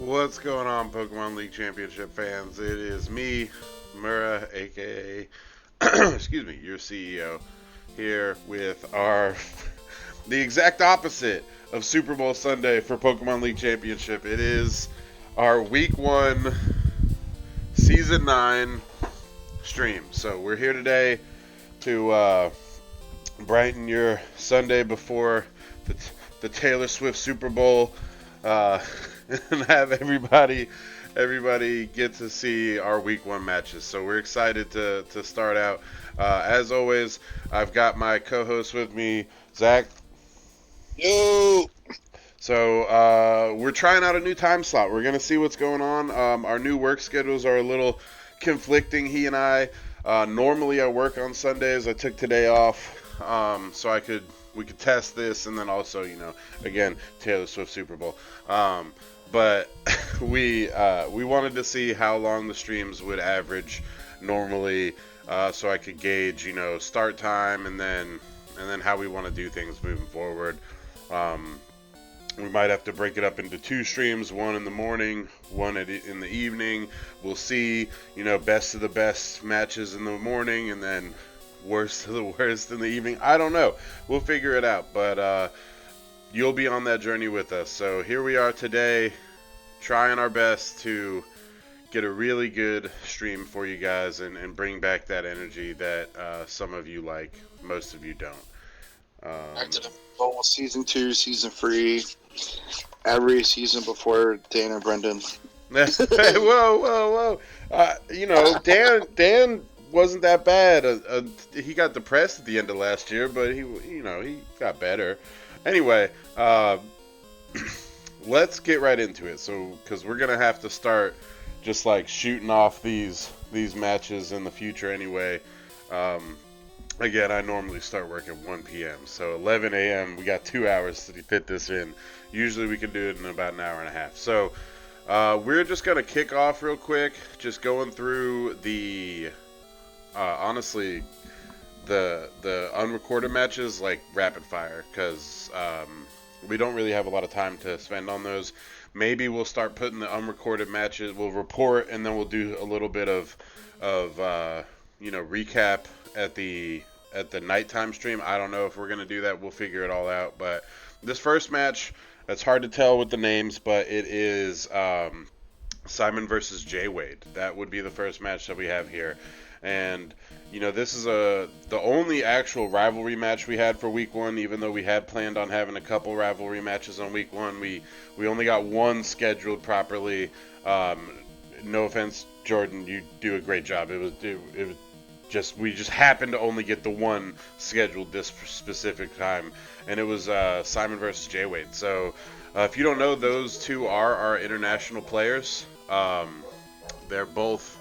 What's going on, Pokemon League Championship fans? It is me, Mura, aka excuse me, your CEO, here with the exact opposite of Super Bowl Sunday for Pokemon League Championship. It is our Week 1 Season 9 stream. So we're here today to brighten your Sunday before the Taylor Swift Super Bowl. And have everybody get to see our Week 1 matches. So we're excited to start out. As always, I've got my co-host with me, Zach. Yo! So we're trying out a new time slot. We're going to see what's going on. Our new work schedules are a little conflicting, he and I. Normally I work on Sundays. I took today off so we could test this, and then also, again, Taylor Swift Super Bowl. But we wanted to see how long the streams would average normally, so I could gauge, start time and then how we want to do things moving forward. We might have to break it up into 2 streams, one in the morning, one in the evening. We'll see, best of the best matches in the morning, and then worst of the worst in the evening. I don't know. We'll figure it out, but you'll be on that journey with us. So here we are today, trying our best to get a really good stream for you guys and bring back that energy that some of you like, most of you don't. Back to the whole season 2, season 3, every season before Dan and Brendan. Hey, whoa. Dan wasn't that bad. He got depressed at the end of last year, but he got better. Anyway, let's get right into it. So, because we're gonna have to start just like shooting off these matches in the future anyway. Again, I normally start work at 1 p.m. So 11 a.m. we got 2 hours to fit this in. Usually we can do it in about an hour and a half. So we're just gonna kick off real quick, just going through the honestly the unrecorded matches like rapid fire, because we don't really have a lot of time to spend on those. Maybe we'll start putting the unrecorded matches. We'll report, and then we'll do a little bit of recap at the nighttime stream. I don't know if we're gonna do that. We'll figure it all out. But this first match, it's hard to tell with the names, but it is Simon versus Jay Wade. That would be the first match that we have here. And this is the only actual rivalry match we had for Week 1, even though we had planned on having a couple rivalry matches on Week 1. We only got one scheduled properly. No offense, Jordan, you do a great job. It was we just happened to only get the one scheduled this specific time, and it was Simon versus Jay Wade. So if you don't know, those two are our international players. They're both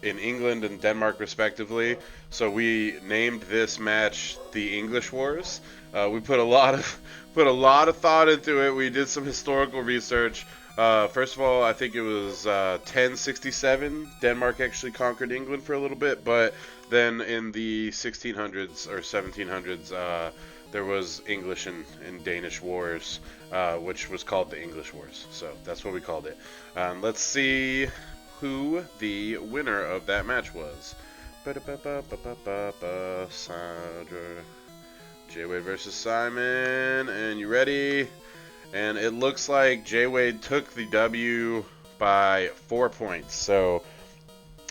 in England and Denmark respectively. So we named this match the English Wars. We put a lot of thought into it. We did some historical research. First of all, I think it was 1067. Denmark actually conquered England for a little bit, but then in the 1600s or 1700s, there was English and Danish wars, which was called the English Wars. So that's what we called it. Let's see who the winner of that match was. Sandra. Jay Wade versus Simon, and you ready? And it looks like Jay Wade took the W by 4 points. So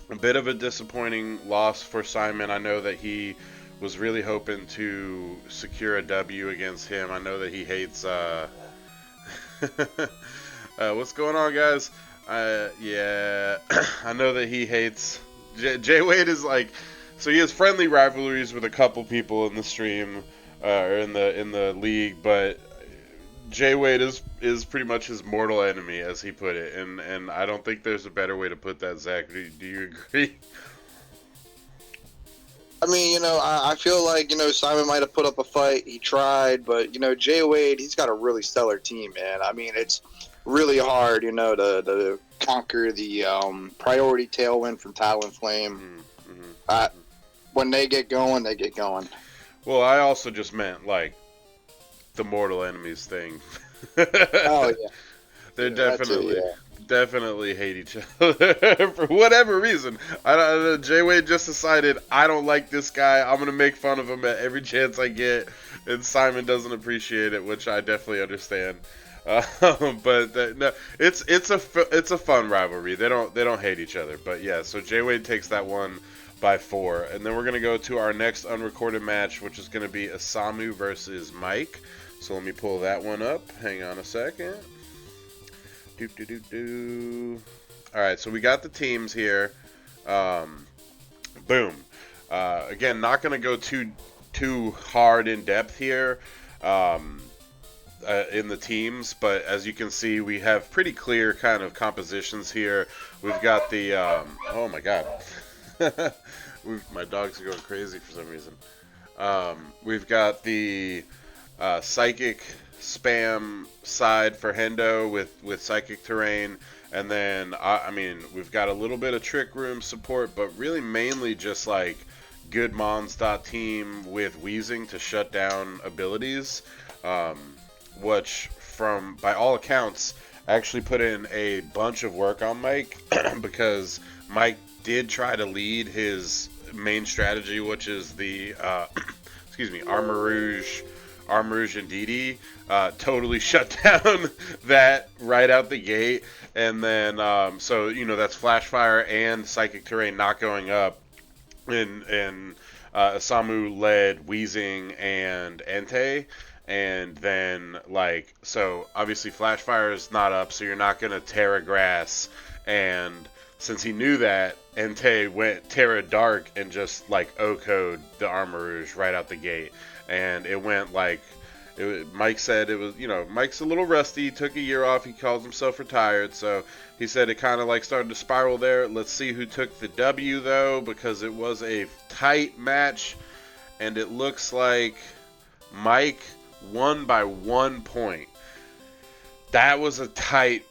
A bit of a disappointing loss for Simon. I know that he was really hoping to secure a W against him. I know that he hates. What's going on, guys? Yeah, I know that he hates. Jay Wade is like, so he has friendly rivalries with a couple people in the stream, or in the league, but Jay Wade is pretty much his mortal enemy, as he put it, and I don't think there's a better way to put that. Zach, do you agree? I mean, I feel like, Simon might have put up a fight. He tried, but, Jay Wade, he's got a really stellar team, man. I mean, it's really hard, to conquer the priority tailwind from Talon Flame. Mm-hmm. When they get going, they get going. Well, I also just meant, like, the mortal enemies thing. Oh, yeah. They're Definitely definitely hate each other for whatever reason. I don't. Jay Wade just decided I don't like this guy. I'm gonna make fun of him at every chance I get, and Simon doesn't appreciate it, which I definitely understand. No, it's a fun rivalry. They don't hate each other, but yeah. So Jay Wade takes that one by 4, and then we're gonna go to our next unrecorded match, which is gonna be Isamu versus Mike. So let me pull that one up. Hang on a second. Alright, so we got the teams here. Boom. Again, not going to go too hard in depth here in the teams, but as you can see, we have pretty clear kind of compositions here. We've got the... oh my god. My dogs are going crazy for some reason. We've got the Psychic spam side for Hendo with Psychic Terrain, and then I mean, we've got a little bit of Trick Room support, but really mainly just like good Mons.team with Wheezing to shut down abilities, which from by all accounts actually put in a bunch of work on Mike because Mike did try to lead his main strategy, which is the excuse me, Armor Rouge and DD, totally shut down that right out the gate. And then, so, that's Flashfire and Psychic Terrain not going up. And Isamu led Wheezing and Entei. And then, like, so obviously Flashfire is not up, so you're not going to Terra Grass. And since he knew that, Entei went Terra Dark and just, like, O-code the Armor Rouge right out the gate. And it went like, Mike said it was, Mike's a little rusty, took a year off, he calls himself retired, so he said it kind of like started to spiral there. Let's see who took the W though, because it was a tight match, and it looks like Mike won by 1 point. That was a tight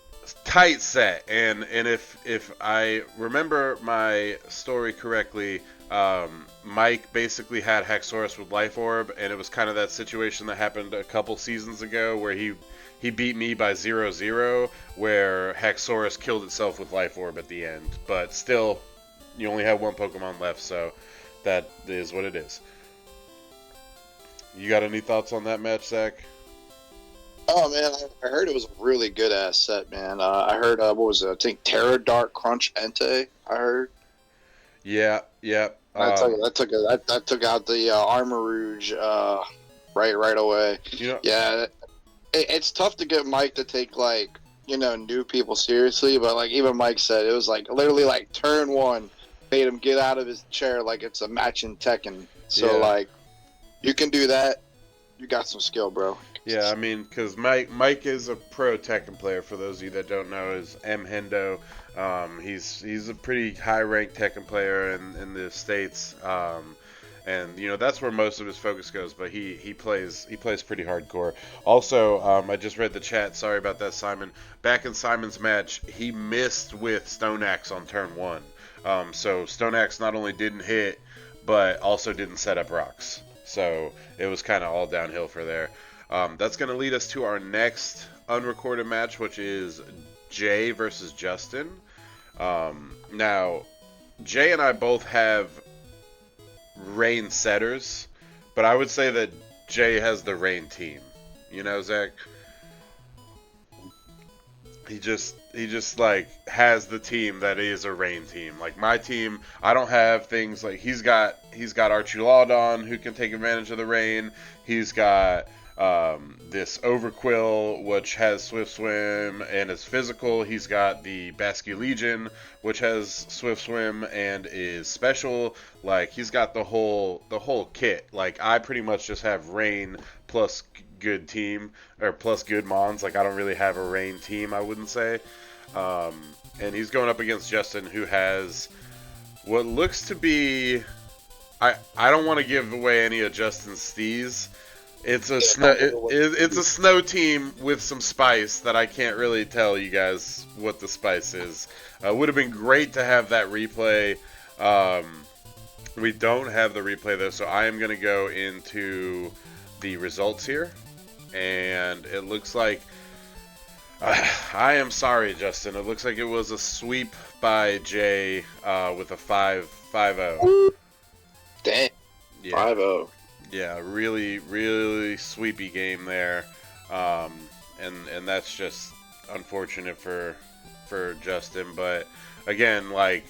set, and if I remember my story correctly, Mike basically had Hexorus with Life Orb, and it was kind of that situation that happened a couple seasons ago where he beat me by 0-0, where Hexorus killed itself with Life Orb at the end. But still, you only have one Pokemon left, so that is what it is. You got any thoughts on that match, Zach? Oh man, I heard it was a really good ass set, man. I heard what was it? I think Terra Dark Crunch Entei. I heard. Yeah. That took out the Armor Rouge right away. Yeah, it's tough to get Mike to take like new people seriously, but like even Mike said, it was like literally like turn 1 made him get out of his chair like it's a match in Tekken. So like you can do that. You got some skill, bro. Yeah, I mean, because Mike is a pro Tekken player. For those of you that don't know, is M Hendo. He's a pretty high-ranked Tekken player in the States, and that's where most of his focus goes. But he plays pretty hardcore. Also, I just read the chat. Sorry about that, Simon. Back in Simon's match, he missed with Stone Axe on turn 1. So Stone Axe not only didn't hit, but also didn't set up rocks. So it was kind of all downhill for there. That's going to lead us to our next unrecorded match, which is Jay versus Justin. Now, Jay and I both have Rain setters, but I would say that Jay has the Rain team. Zach? he just like has the team that is a rain team. Like my team, I don't have things like he's got Archie Laudon who can take advantage of the rain. He's got this Overquill which has Swift Swim and is physical. He's got the Basque Legion which has Swift Swim and is special. Like he's got the whole kit. Like I pretty much just have rain plus good team or plus good mons. Like I don't really have a rain team, I wouldn't say. Um, and he's going up against Justin, who has what looks to be. I don't want to give away any of Justin's steez. It's a it's a snow team with some spice that I can't really tell you guys what the spice is. Would have been great to have that replay. We don't have the replay though, so I am going to go into the results here, and it looks like I am sorry, Justin. It looks like it was a sweep by Jay with a 5-0. Dang. Yeah. 5-0. Yeah, really, really sweepy game there. And that's just unfortunate for Justin. But again, like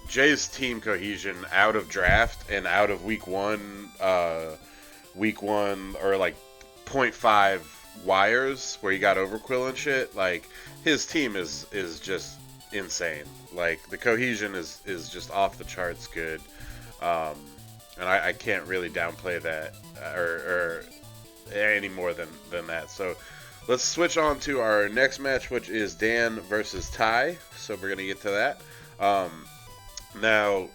Jay's team cohesion out of draft and out of week one or like .5 wires where you got Overquill and shit, like his team is just insane. Like the cohesion is just off the charts good. And I can't really downplay that or any more than that. So let's switch on to our next match, which is Dan versus Ty. So we're gonna get to that. Now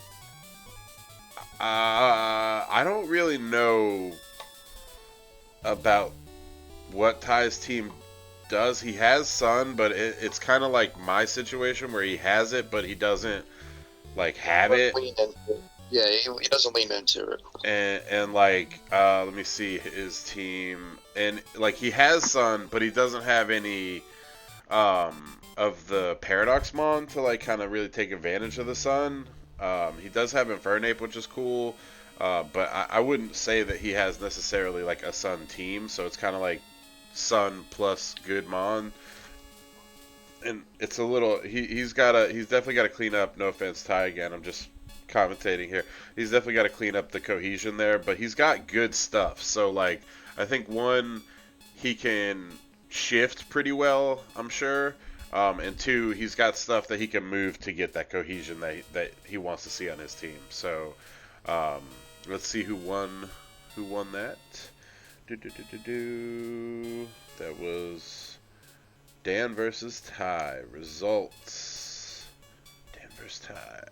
I don't really know about what Ty's team does. He has Sun, but it's kind of like my situation where he has it, but he doesn't like have it. Yeah, he doesn't lean into it. And like, let me see his team, and like he has Sun, but he doesn't have any of the Paradox Mon to like kind of really take advantage of the Sun. He does have Infernape, which is cool. But I wouldn't say that he has necessarily like a Sun team, so it's kind of like Sun plus good Mon, and it's a little he's definitely got to clean up. No offense, Ty, again, I'm just commentating here. He's definitely got to clean up the cohesion there, but he's got good stuff. So like I think one, he can shift pretty well, I'm sure. And two, he's got stuff that he can move to get that cohesion that he wants to see on his team. So let's see who won that. That was Dan versus Ty. Results. Dan versus Ty.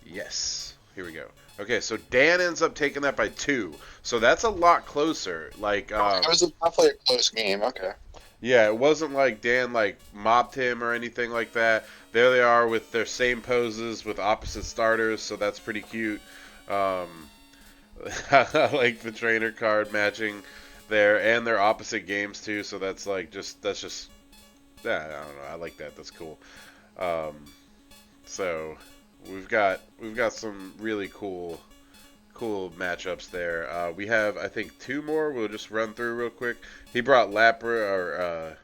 Yes. Here we go. Okay, so Dan ends up taking that by 2. So that's a lot closer. Like it was definitely a close game. Okay. Yeah, it wasn't like Dan like mopped him or anything like that. There they are with their same poses with opposite starters, so that's pretty cute. I like the trainer card matching there, and their opposite games too. So that's just yeah, I don't know. I like that. That's cool. So we've got some really cool matchups there. We have, I think, 2 more. We'll just run through real quick. He brought Lapras, or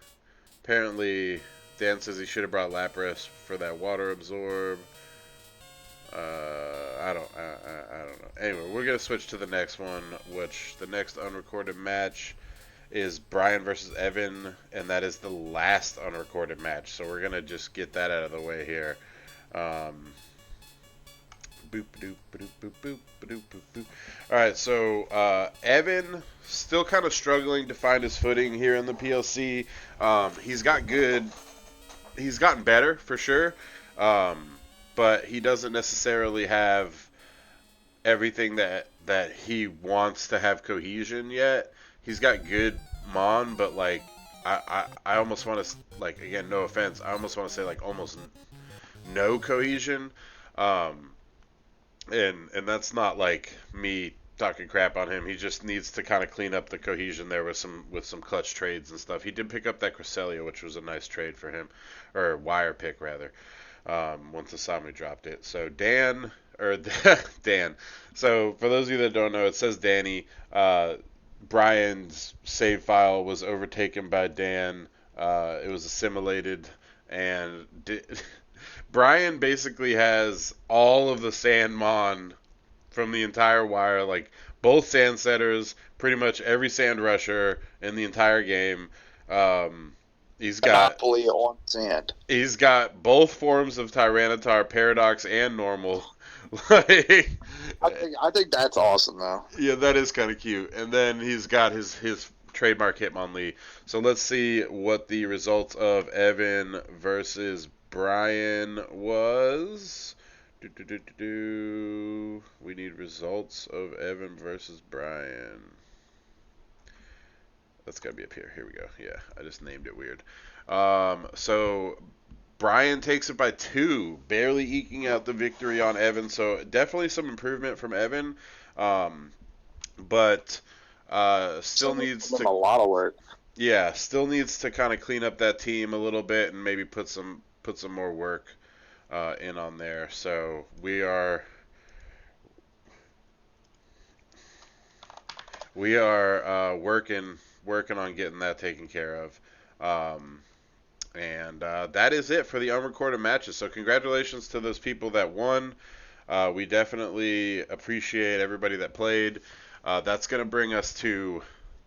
apparently Dan says he should have brought Lapras for that water absorb. I don't know. Anyway, we're gonna switch to the next one, which the next unrecorded match is Brian versus Evan, and that is the last unrecorded match. So we're gonna just get that out of the way here. Boop, doop, boop, boop, boop, boop, boop, boop. All right, so Evan still kind of struggling to find his footing here in the PLC. He's gotten better for sure, but he doesn't necessarily have everything that he wants to have cohesion yet. He's got good Mon, but like I almost want to, like, again, no offense, I almost want to say like almost no cohesion. And that's not like me talking crap on him. He just needs to kind of clean up the cohesion there with some clutch trades and stuff. He did pick up that Cresselia, which was a nice trade for him, or wire pick rather. Once Asami dropped it. So Dan. So for those of you that don't know, it says Danny. Brian's save file was overtaken by Dan. It was assimilated, and Brian basically has all of the sandmon from the entire wire, like both sand setters, pretty much every sand rusher in the entire game. He's got Monopoly on sand. He's got both forms of Tyranitar, Paradox, and normal. Like, I think that's awesome though. yeah, that is kind of cute. And then he's got his trademark Hitmonlee. So let's see what the results of Evan versus Brian was. We need results of Evan versus Brian. That's got to be up here. Here we go. Yeah, I just named it weird. So Brian takes it by 2, barely eking out the victory on Evan. So definitely some improvement from Evan, but still needs to a lot of work. Yeah, still needs to kind of clean up that team a little bit and maybe put some more work in on there. So we are working on getting that taken care of. And that is it for the unrecorded matches. So congratulations to those people that won. We definitely appreciate everybody that played. That's going to bring us to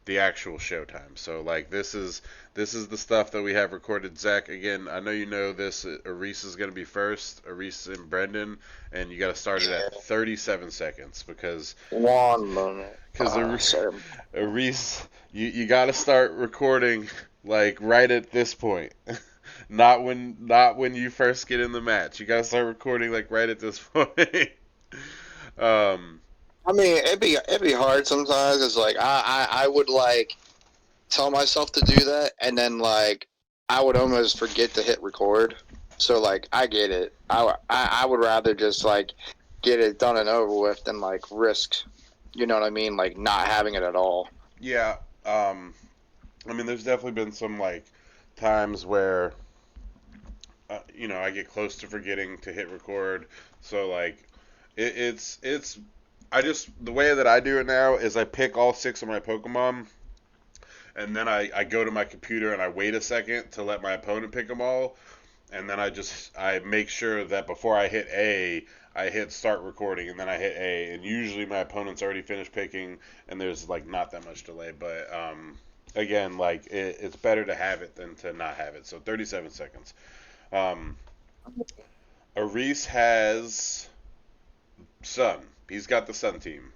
the actual showtime. So like this is the stuff that we have recorded. Zach, again, I know you know this. Reese is going to be first. Reese and Brendan, and you got to start it at 37 seconds because 1 minute. Because Reese, you got to start recording like right at this point. Not when you first get in the match. You got to start recording like right at this point. I mean, it'd be hard sometimes. It's like I would like tell myself to do that, and then like I would almost forget to hit record. So like I get it. I would rather just like get it done and over with than like risk. You know what I mean? Like not having it at all. Yeah. I mean, there's definitely been some like times where I get close to forgetting to hit record. So like it's the way that I do it now is I pick all 6 of my Pokemon, and then I go to my computer and I wait a second to let my opponent pick them all, and then I make sure that before I hit A, I hit start recording, and then I hit A, and usually my opponent's already finished picking, and there's like not that much delay, but again, like it's better to have it than to not have it. So 37 seconds. Aris has Sun. He's got the Sun team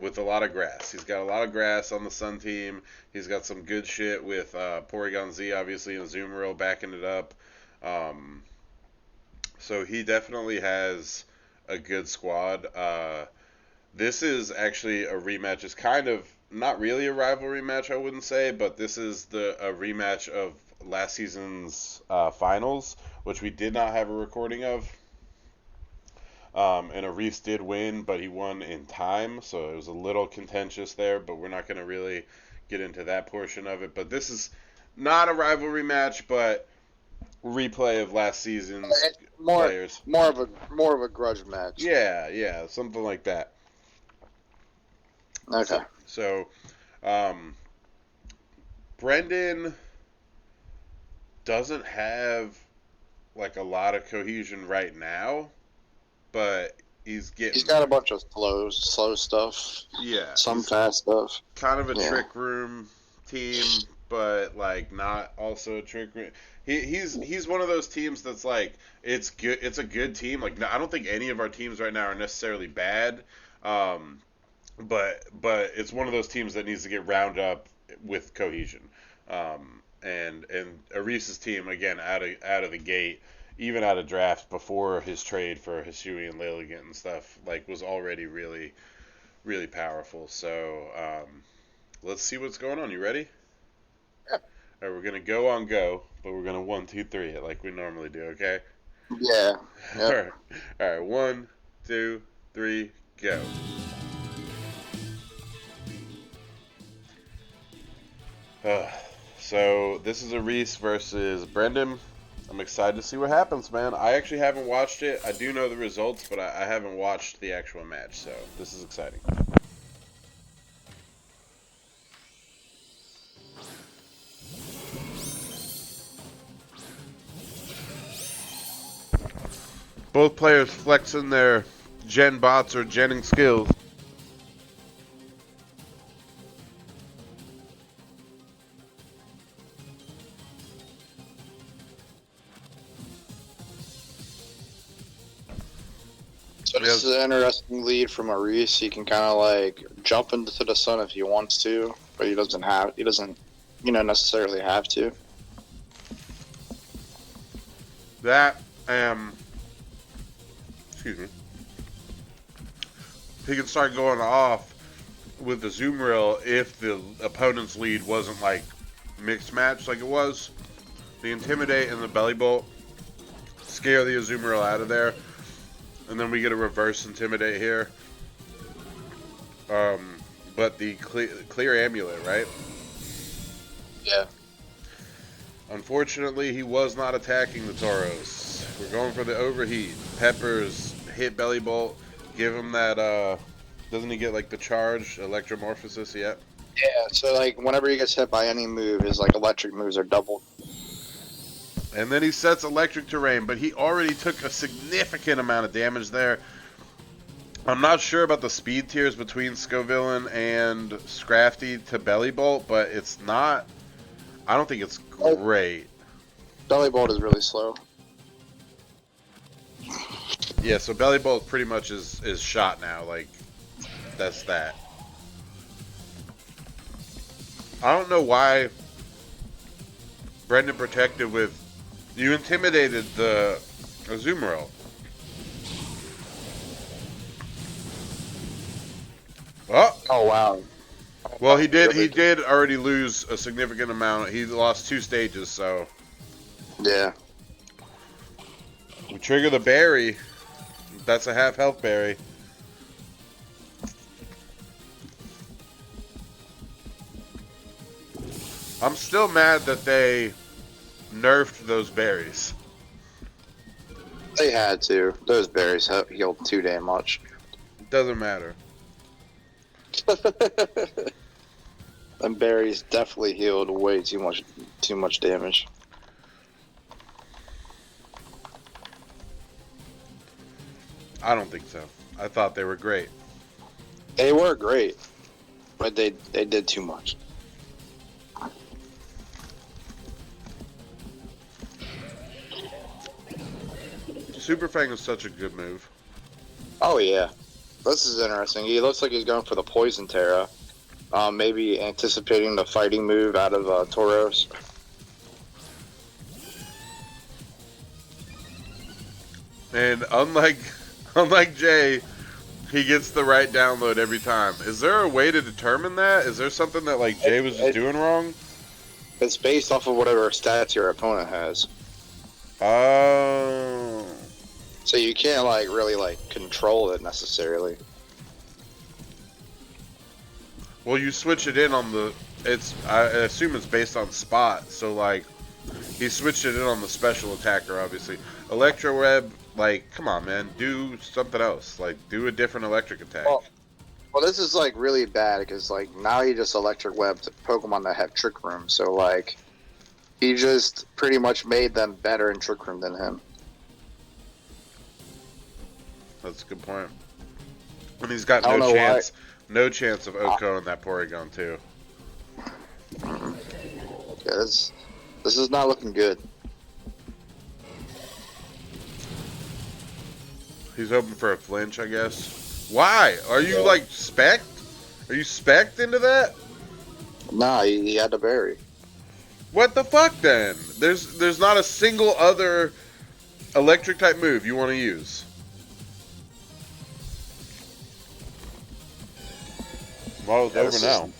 with a lot of grass. He's got a lot of grass on the Sun team. He's got some good shit with Porygon Z, obviously, and Azumarill backing it up. So he definitely has a good squad. This is actually a rematch. It's kind of not really a rivalry match, I wouldn't say, but this is a rematch of last season's finals, which we did not have a recording of. And Aris did win, but he won in time, so it was a little contentious there, but we're not going to really get into that portion of it. But this is not a rivalry match, but replay of last season's players. More of a grudge match. Yeah, something like that. Okay. So Brendan doesn't have like a lot of cohesion right now, but he's got a bunch of slow stuff. Yeah. Some fast stuff. Kind of a trick room team, but like not also a trick room. He's one of those teams that's like it's good. It's a good team. Like I don't think any of our teams right now are necessarily bad. But it's one of those teams that needs to get round up with cohesion. And Aris's team again out of the gate, even out of draft before his trade for Hisui and Lilligant and stuff, like was already really, really powerful. So let's see what's going on. You ready? Yeah. All right, we're gonna go, but we're gonna 1, 2, 3 it like we normally do. Okay? Yeah. Yep. All right. 1, 2, 3, go. So this is Aris versus Brendan. I'm excited to see what happens, man. I actually haven't watched it. I do know the results, but I haven't watched the actual match, so this is exciting. Both players flexing their gen bots or genning skills. So this is an interesting lead from Maurice. He can kind of like jump into the sun if he wants to, but he doesn't, necessarily have to. That, excuse me. He can start going off with the zoom rail if the opponent's lead wasn't like mixed match like it was. The intimidate and the belly bolt scare the Azumarill out of there, and then we get a reverse intimidate here. But the clear amulet, right? Yeah. Unfortunately, he was not attacking the Tauros. We're going for the overheat. Peppers hit belly bolt. Give him that. Doesn't he get like the charge electromorphosis yet? Yeah. So like whenever he gets hit by any move, his like electric moves are doubled. And then he sets electric terrain, but he already took a significant amount of damage there. I'm not sure about the speed tiers between Scovillain and Scrafty to Belly Bolt, but it's not... I don't think it's great. Belly Bolt is really slow. Yeah, so Belly Bolt pretty much is shot now. Like, that's that. I don't know why Brendan protected with... You intimidated the Azumarill. Oh wow. Well, he did already lose a significant amount. He lost 2 stages, so. Yeah. We trigger the berry. That's a half health berry. I'm still mad that they nerfed those berries. They had to. Those berries healed too damn much. Doesn't matter. Them berries definitely healed way too much damage. I don't think so. I thought they were great. They were great, but they did too much. Super Fang is such a good move. Oh yeah, this is interesting. He looks like he's going for the Poison Terra. Maybe anticipating the fighting move out of Tauros. And unlike Jay, he gets the right download every time. Is there a way to determine that? Is there something that like Jay was just doing wrong? It's based off of whatever stats your opponent has. Oh. So you can't like really like control it necessarily. Well, you switch it in on the. I assume it's based on spot. So like, he switched it in on the special attacker, obviously. Electro Web, like, come on, man, do something else. Like, do a different electric attack. Well, this is like really bad because like now he just electric webbed Pokemon that have Trick Room. So like, he just pretty much made them better in Trick Room than him. That's a good point. And he's got no chance. No chance of Oko in that Porygon too. Yeah, this is not looking good. He's hoping for a flinch, I guess. Why? Are you like spec'd? Are you spec'd into that? Nah, he had to bury. What the fuck then? There's not a single other electric type move you want to use. Well, it's over now.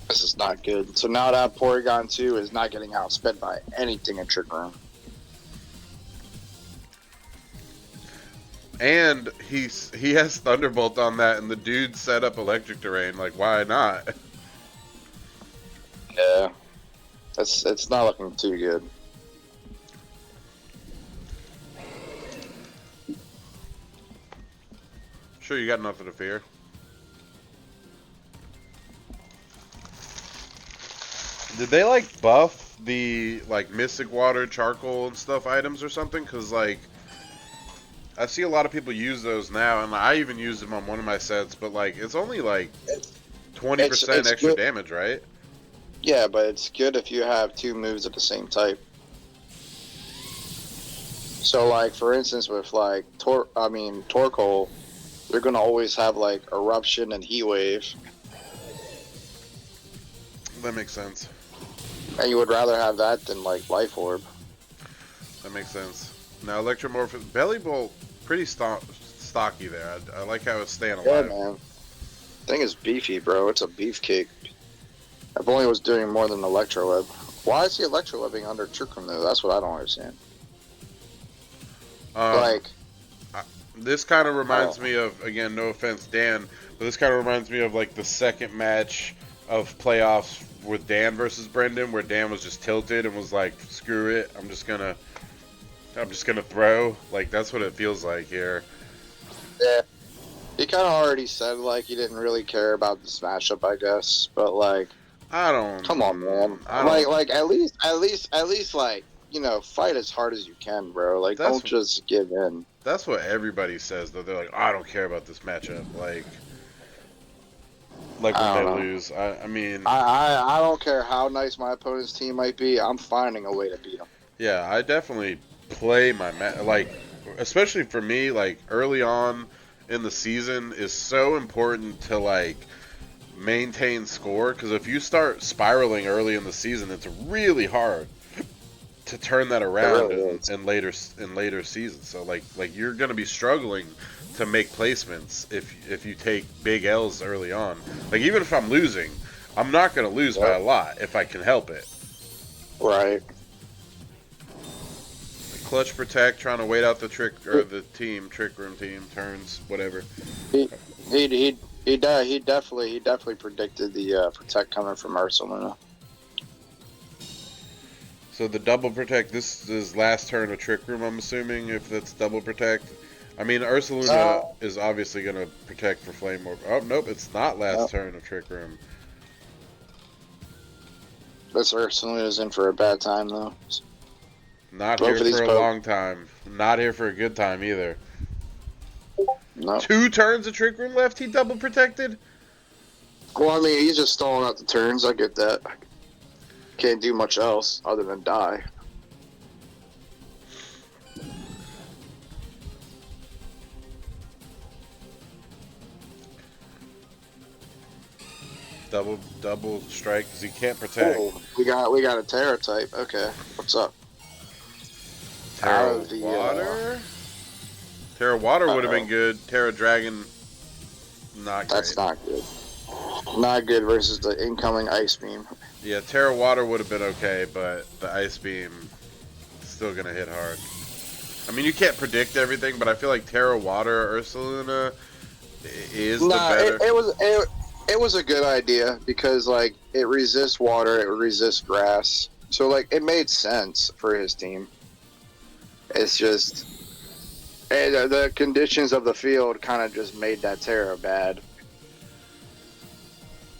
This is not good. So now that Porygon 2 is not getting outsped by anything in Trick Room. And he has Thunderbolt on that, and the dude set up Electric Terrain. Like, why not? Yeah. It's not looking too good. Sure, you got nothing to fear. Did they like buff the like Mystic Water, Charcoal, and stuff items or something? Cause like I see a lot of people use those now, and I even use them on one of my sets, but like it's only like 20% extra good. damage, right? Yeah, but it's good if you have 2 moves of the same type. So like for instance with like Torkoal, you're gonna always have like Eruption and Heat Wave. That makes sense. And you would rather have that than like Life Orb. That makes sense. Now Electromorph, Belly Bolt, pretty stocky there. I like how it's staying alive. Yeah, man. Thing is beefy, bro. It's a beefcake. If only it was doing more than Electro Web. Why is he Electro Webbing under Trick Room though? That's what I don't understand. Like, this kind of reminds me of, again, no offense, Dan, but this kind of reminds me of like the second match of playoffs with Dan versus Brendan, where Dan was just tilted and was like, "Screw it, I'm just gonna throw." Like that's what it feels like here. Yeah, he kind of already said like he didn't really care about this matchup, I guess. But like, I don't. Come on, man. Like at least like fight as hard as you can, bro. Like don't just give in. That's what everybody says though. They're like, oh, I don't care about this matchup. Like when they lose. I mean, I don't care how nice my opponent's team might be. I'm finding a way to beat them. Yeah, I definitely play my like, especially for me, like early on in the season is so important to like maintain score, because if you start spiraling early in the season, it's really hard to turn that around in later seasons. So like you're gonna be struggling to make placements if you take big L's early on. Like even if I'm losing, I'm not gonna lose by a lot if I can help it. Right. Clutch protect, trying to wait out the trick room team turns, whatever. He definitely predicted the protect coming from Ursaluna. So the double protect, this is last turn of trick room, I'm assuming, if that's double protect. I mean, Ursaluna is obviously going to protect for Flame Orb. Oh, nope, it's not last turn of trick room. This Ursaluna's in for a bad time, though. Not here for a long time. Not here for a good time either. No. 2 turns of trick room left, he double protected? Well, I mean, he's just stalling out the turns, I get that. Can't do much else other than die. Double strike because he can't protect. Oh, we got a Terra type. Okay, what's up? Terra Water? Terra Water would have been good. Terra Dragon, not great. That's not good. Not good versus the incoming Ice Beam. Yeah, Terra Water would have been okay, but the Ice Beam is still going to hit hard. I mean, you can't predict everything, but I feel like Terra Water or Ursaluna is the better. It was a good idea because, like, it resists water, it resists grass. So, like, it made sense for his team. It's just... the conditions of the field kind of just made that Terra bad.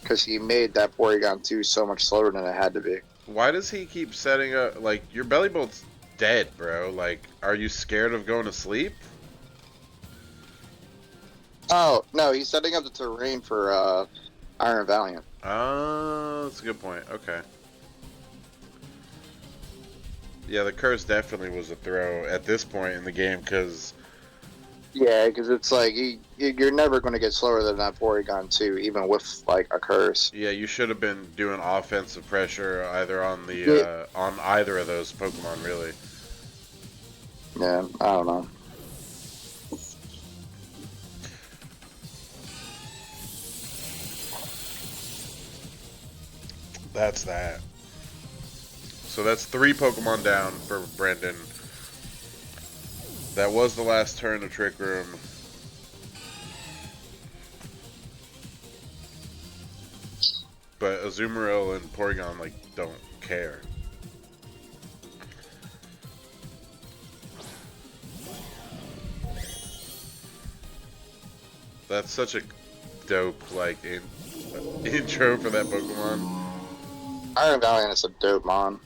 Because he made that Porygon 2 so much slower than it had to be. Why does he keep setting up... Like, your Belly Bolt's dead, bro. Like, are you scared of going to sleep? Oh, no, he's setting up the terrain for Iron Valiant. Oh, that's a good point. Okay. Yeah, the curse definitely was a throw at this point in the game, because... Yeah, because it's like, you're never going to get slower than that Porygon 2, even with, like, a curse. Yeah, you should have been doing offensive pressure either on the on either of those Pokemon, really. Yeah, I don't know. That's that. So that's 3 Pokemon down for Brendan. That was the last turn of Trick Room. But Azumarill and Porygon, like, don't care. That's such a dope, like, intro for that Pokemon. Iron Valiant is a dope mon.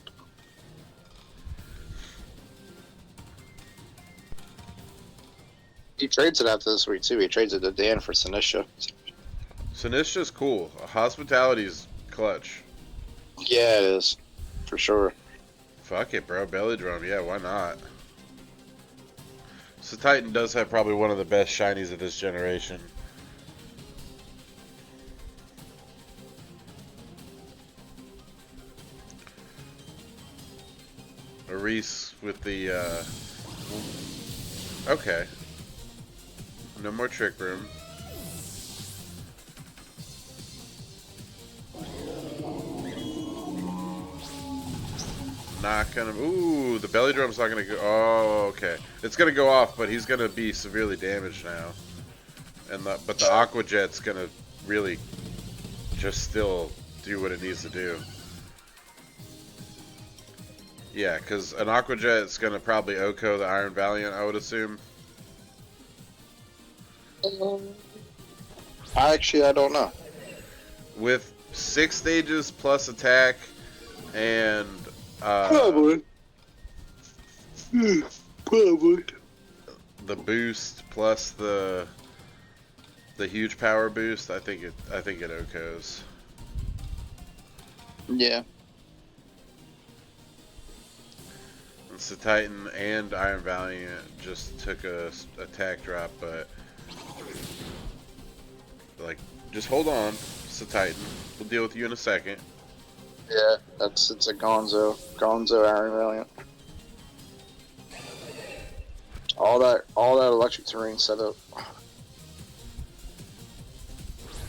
He trades it after this week too. He trades it to Dan for Sinisha. Sinisha's cool. Hospitality's clutch. Yeah, it is. For sure. Fuck it, bro. Belly drum. Yeah, why not? So Titan does have probably one of the best shinies of this generation. A Reese with the, okay. No more Trick Room. Not gonna. Ooh, the belly drum's not gonna go. Oh, okay. It's gonna go off, but he's gonna be severely damaged now. But the Aqua Jet's gonna really just still do what it needs to do. Yeah, because an Aqua Jet's gonna probably OHKO the Iron Valiant, I would assume. I don't know. With 6 stages plus attack and Probably. Probably. the boost plus the huge power boost, I think it OHKOs. Yeah. So Titan and Iron Valiant just took a attack drop, but like, just hold on, so Titan. We'll deal with you in a second. Yeah, it's a Gonzo Iron Valiant. All that electric terrain setup.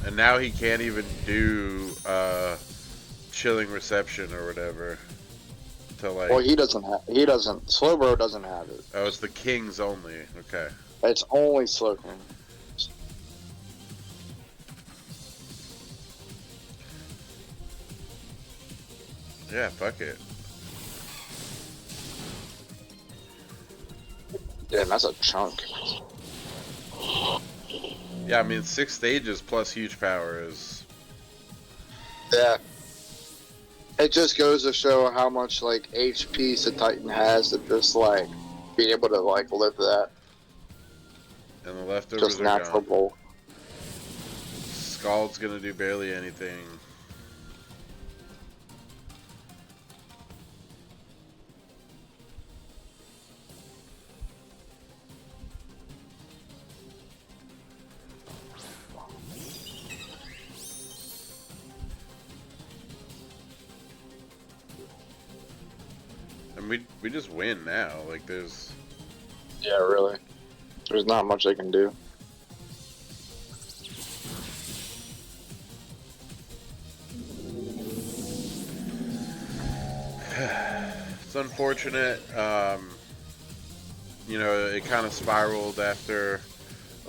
And now he can't even do chilling reception or whatever. To like. Well, he doesn't. Slowbro doesn't have it. Oh, it's the Kings only. Okay. It's only Slowking. Yeah, fuck it. Damn, that's a chunk. Yeah, I mean, 6 stages plus huge power is. Yeah. It just goes to show how much like HP the Titan has to just like be able to like live that. And the leftovers just are natural gone. bulk. Scald's gonna do barely anything. And we just win now. Like there's. Yeah, really. There's not much they can do. It's unfortunate. You know, it kind of spiraled after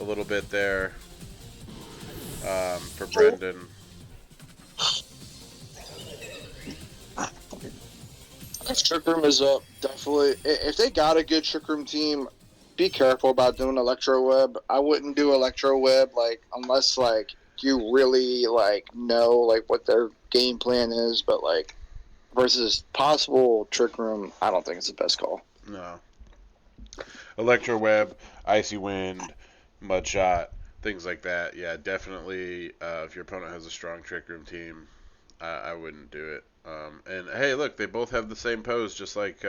a little bit there for Brendan. Trick Room is up, definitely. If they got a good Trick Room team, be careful about doing Electro Web. I wouldn't do Electro Web like unless like you really like know like what their game plan is, but like versus possible Trick Room, I don't think it's the best call. No. Electro Web, Icy Wind, Mud Shot, things like that. Yeah, definitely. If your opponent has a strong Trick Room team, I wouldn't do it. And hey, look, they both have the same pose, just like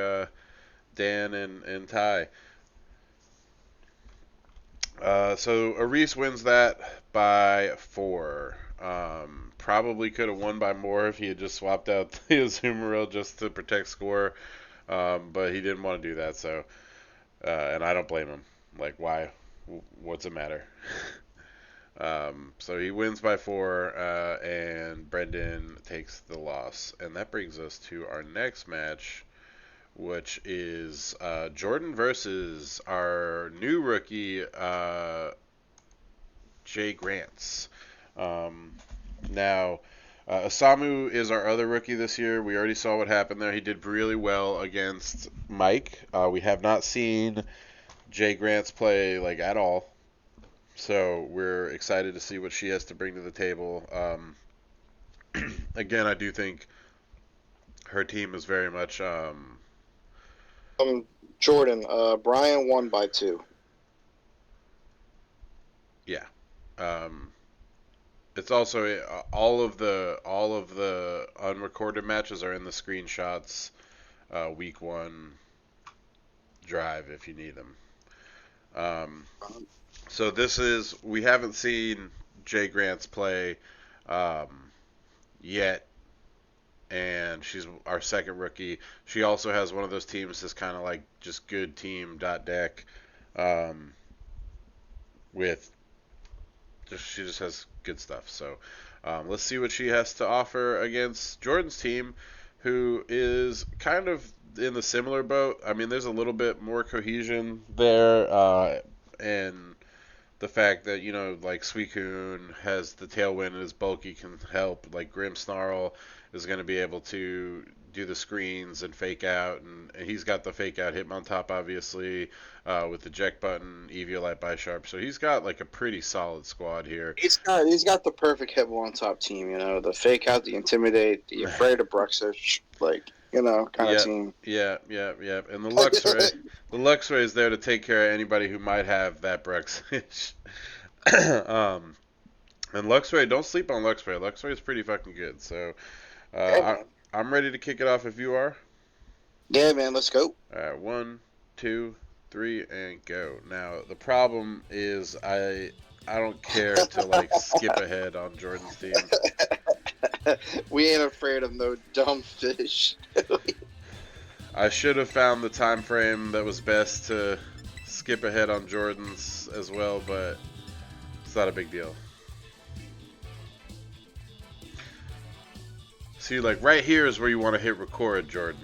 Dan and Ty. So Aris wins that by 4. Probably could have won by more if he had just swapped out the Azumarill just to protect score, but he didn't want to do that. So, and I don't blame him. Like, why? What's it matter? So he wins by 4, and Brendan takes the loss. And that brings us to our next match, which is Jordan versus our new rookie, Jay Grants. Now, Asamu is our other rookie this year. We already saw what happened there. He did really well against Mike. We have not seen Jay Grants play like at all. So we're excited to see what she has to bring to the table. Again, I do think her team is very much. Jordan, Brian won by 2. Yeah. It's also all of the unrecorded matches are in the screenshots. Week 1 drive if you need them. So we haven't seen Jay Grants play yet, and she's our second rookie. She also has one of those teams that's kind of like just good team deck, with she just has good stuff. So let's see what she has to offer against Jordan's team, who is kind of in the similar boat. I mean, there's a little bit more cohesion there, and the fact that, like Suicune has the tailwind and is bulky can help. Like Grimmsnarl is going to be able to do the screens and fake out, and he's got the fake out Hitmontop, obviously, with the Eject button, Eviolite Bisharp. So he's got like a pretty solid squad here. He's got the perfect Hitmontop team. The fake out, the intimidate, the afraid of Bruxish, kind of team. Yeah. And the Luxray is there to take care of anybody who might have that Bruxish. And Luxray, don't sleep on Luxray. Luxray is pretty fucking good. So I'm ready to kick it off if you are. Yeah, man, let's go. All right, 1, 2, 3, and go. Now the problem is I don't care to skip ahead on Jordan's team. We ain't afraid of no dumb fish. I should have found the time frame that was best to skip ahead on Jordan's as well, but it's not a big deal. See, right here is where you want to hit record, Jordan.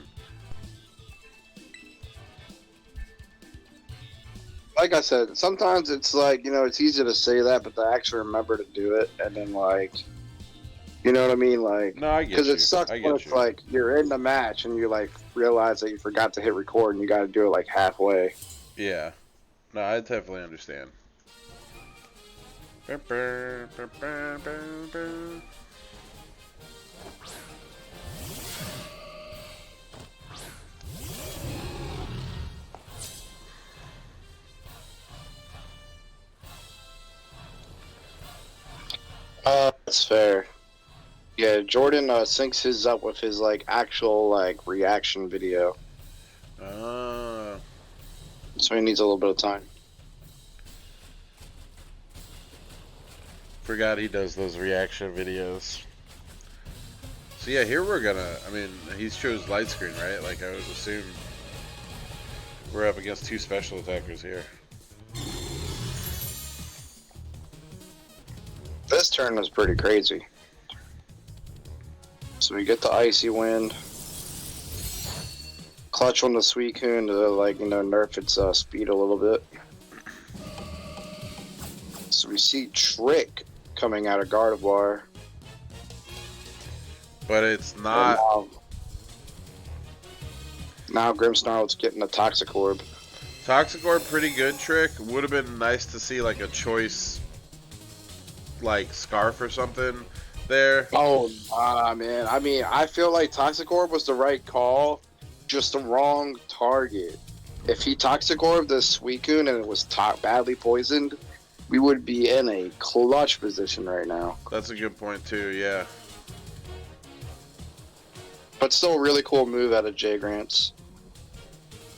Like I said, sometimes it's it's easy to say that, but to actually remember to do it, and then you know what I mean? No, I get you. Because it sucks when it's you're in the match and you realize that you forgot to hit record and you got to do it halfway. Yeah. No, I definitely understand. That's fair. Yeah, Jordan syncs his up with his actual reaction video. So he needs a little bit of time. Forgot he does those reaction videos. So yeah, here he's chose light screen, right? I would assume we're up against 2 special attackers here. This turn was pretty crazy. So we get the Icy Wind. Clutch on the Suicune to nerf its speed a little bit. So we see Trick coming out of Gardevoir. But it's not. Now Grimmsnarl's getting a Toxic Orb. Toxic Orb, pretty good Trick. Would have been nice to see a choice Scarf or something there. Oh, man. I mean, I feel like Toxic Orb was the right call, just the wrong target. If he Toxic Orb the Suicune and it was badly poisoned, we would be in a clutch position right now. That's a good point too, yeah. But still a really cool move out of Jay Grants.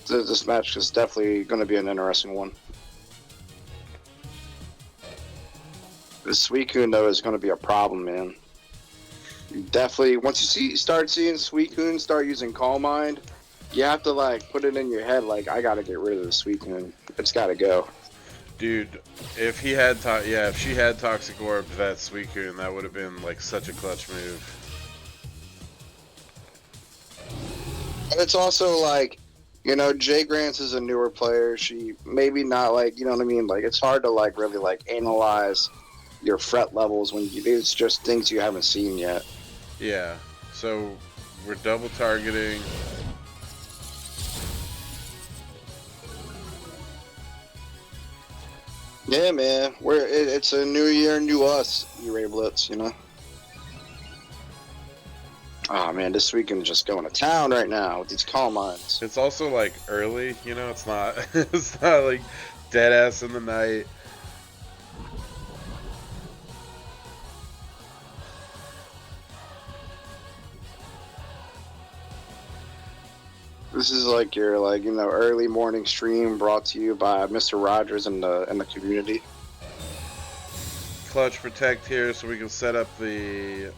This match is definitely going to be an interesting one. This Suicune, though, is going to be a problem, man. Definitely, once you start seeing Suicune start using Calm Mind, you have to put it in your head I got to get rid of the Suicune. It's got to go. Dude, if she had Toxic Orb that Suicune, that would have been such a clutch move. And it's also Jay Grants is a newer player. She maybe not you know what I mean. It's hard to really analyze your fret levels when it's just things you haven't seen yet. Yeah. So we're double targeting. Yeah, man. It's a new year, new us, you Rablets, Oh man, this weekend just going to town right now with these Calm Minds. It's also early, it's not it's not dead ass in the night. This is like your early morning stream brought to you by Mr. Rogers and the community. Clutch protect here so we can set up the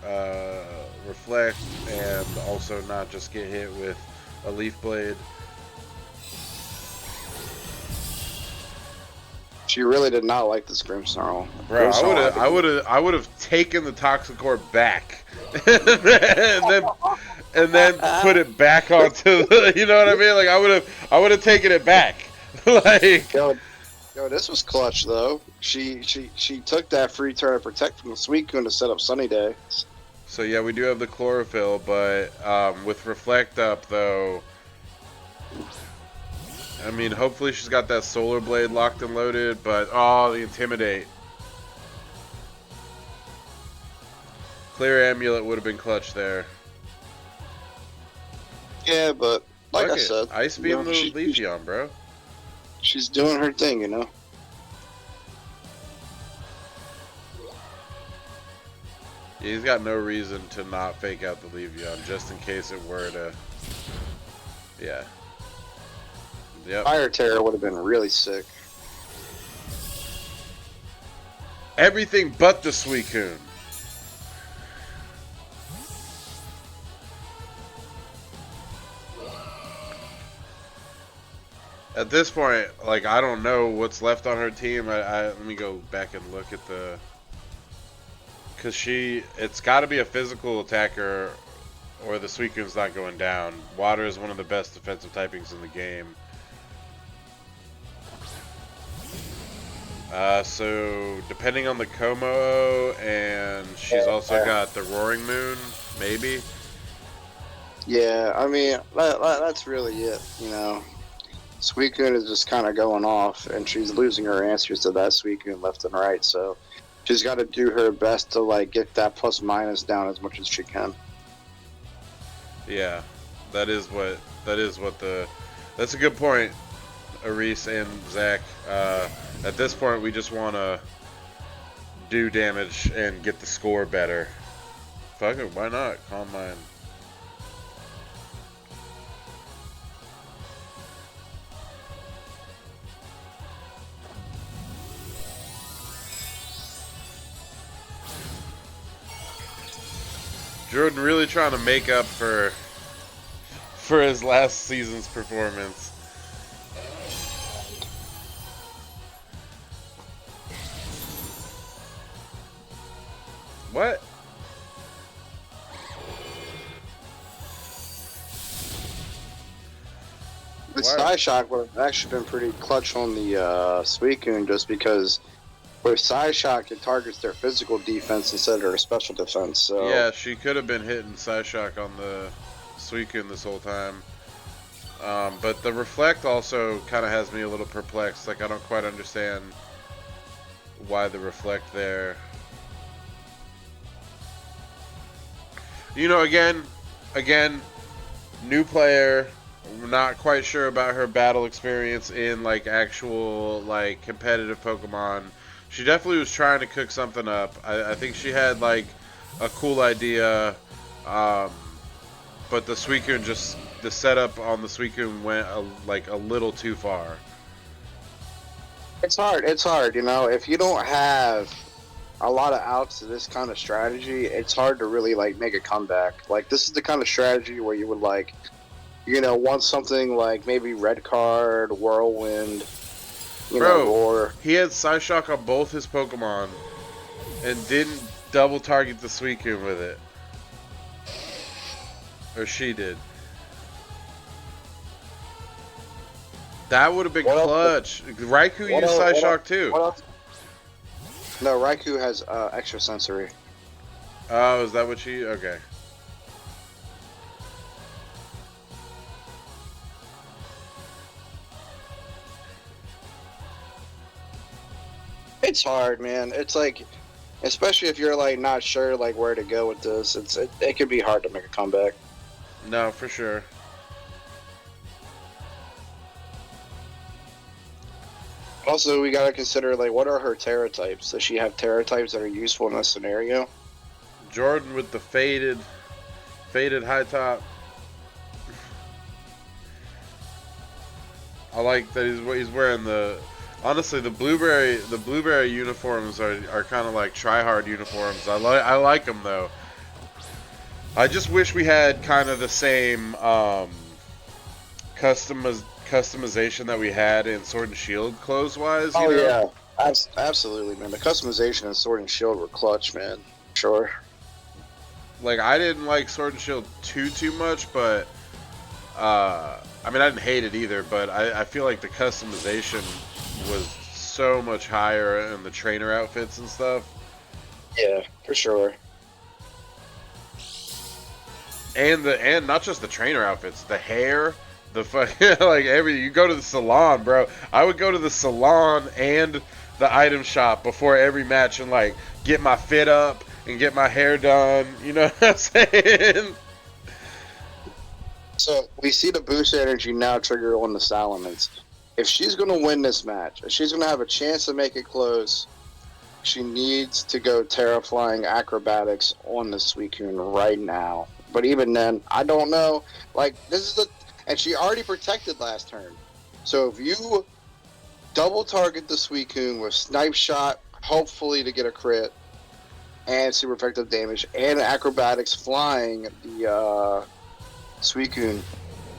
reflect and also not just get hit with a leaf blade. She really did not like the Scream Snarl. Bro, I would have taken the Toxicore back and then put it back onto the, you know what I mean? Like I would have taken it back. Like yo, this was clutch though. She took that free turn of protect from the Suicune to set up Sunny Day. So yeah, we do have the chlorophyll, but with reflect up though, I mean, hopefully she's got that solar blade locked and loaded, but oh, the intimidate. Clear amulet would have been clutch there. Yeah, but like I said, Ice beam the Leafeon, bro. She's doing her thing, you know. Yeah, he's got no reason to not fake out the Leafeon, just in case it were to. Yeah. Yep. Fire Terror would have been really sick. Everything but the Suicune. At this point, like, I don't know what's left on her team. Let me go back and look at the... Because it's got to be a physical attacker or the Suicune's not going down. Water is one of the best defensive typings in the game. So, depending on the Como, and she's also got the Roaring Moon, maybe? Yeah, I mean, that's really it, you know. Suicune is just kind of going off, and she's losing her answers to that Suicune left and right, so she's got to do her best to, like, get that plus minus down as much as she can. Yeah, that's a good point, Aris and Zach. At this point, we just want to do damage and get the score better. Fuck it, why not? Calm Mind. Jordan really trying to make up for his last season's performance. What? The Psyshock would have actually been pretty clutch on the Suicune, just because with Psyshock it targets their physical defense instead of their special defense. So yeah, she could have been hitting Psyshock on the Suicune this whole time. But the Reflect also kind of has me a little perplexed. Like, I don't quite understand why the Reflect there. You know, again, new player. We're not quite sure about her battle experience in, like, actual, like, competitive Pokemon. She definitely was trying to cook something up. I think she had, like, a cool idea. But the Suicune the setup on the Suicune went, like, a little too far. It's hard, you know. If you don't have a lot of outs to this kind of strategy, it's hard to really, like, make a comeback. Like, this is the kind of strategy where you would, like, you know, want something like maybe Red Card, Whirlwind, Roar. He had Psyshock on both his Pokemon and didn't double target the Suicune with it. Or she did. That would have been clutch. Raikou used Psyshock too. No, Raikou has extra sensory. Oh, is that what she... Okay. It's hard, man. It's like, especially if you're like not sure like where to go with this. It can be hard to make a comeback. No, for sure. Also, we gotta consider like what are her Terra types? Does she have Terra types that are useful in this scenario? Jordan with the faded high top. I like that he's wearing the. Honestly, the blueberry uniforms are kind of like try-hard uniforms. I like them though. I just wish we had kind of the same customization that we had in Sword and Shield clothes-wise. Oh yeah, absolutely, man. The customization in Sword and Shield were clutch, man. Sure. Like I didn't like Sword and Shield too much, but I mean I didn't hate it either. But I feel like the customization was so much higher in the trainer outfits and stuff. Yeah, for sure. And not just the trainer outfits, the hair, the fucking like you go to the salon, bro. I would go to the salon and the item shop before every match and like get my fit up and get my hair done. You know what I'm saying? So we see the boost energy now trigger on the Salamence. If she's going to win this match, if she's going to have a chance to make it close, she needs to go Terraflying Acrobatics on the Suicune right now. But even then, I don't know. Like, this is and she already protected last turn. So if you double target the Suicune with Snipe Shot, hopefully to get a crit, and super effective damage, and Acrobatics flying the Suicune,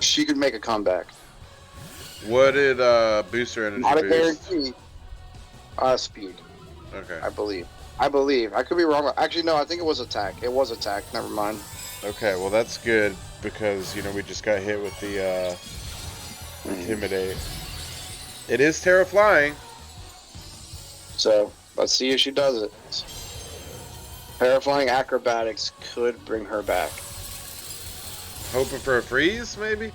she could make a comeback. What did Booster Energy Not a boost? guarantee. Speed. Okay. I believe. I could be wrong. Actually, no. I think it was attack. It was attack. Never mind. Okay, well that's good because we just got hit with the Intimidate. It is Terra Flying. So let's see if she does it. Terraflying Acrobatics could bring her back. Hoping for a freeze, maybe?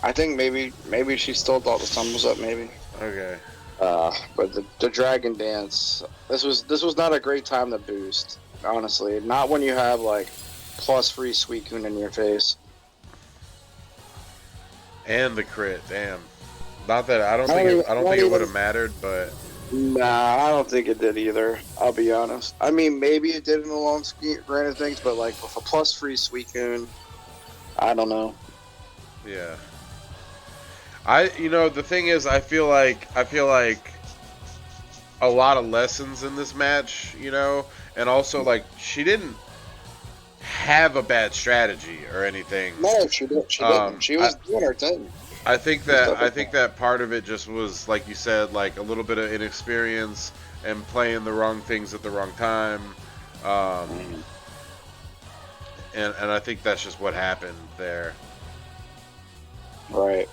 I think maybe she still thought the sun was up, maybe. Okay. But the Dragon Dance, this was not a great time to boost, honestly. Not when you have like plus free Suicune in your face. And the crit, damn. Not that I don't think it would have mattered, but nah, I don't think it did either. I'll be honest. I mean, maybe it did in the long grand of things, but like with a plus free Suicune, I don't know. Yeah. The thing is, I feel like a lot of lessons in this match, and also like she didn't have a bad strategy or anything. No, she didn't. She was doing her thing. I think that part of it just was, like you said, like a little bit of inexperience and playing the wrong things at the wrong time. And I think that's just what happened there. Right.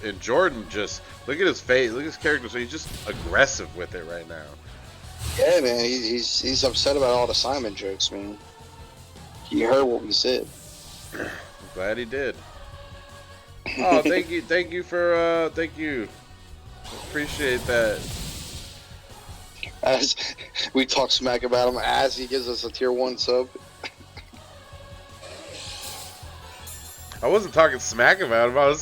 And Jordan just, look at his face, look at his character, so he's just aggressive with it right now. Yeah, man, he's upset about all the Simon jokes, man. He heard what we said. I'm glad he did. Oh, thank you thank you. Appreciate that. As we talk smack about him as he gives us a tier 1 sub. I wasn't talking smack about him. I was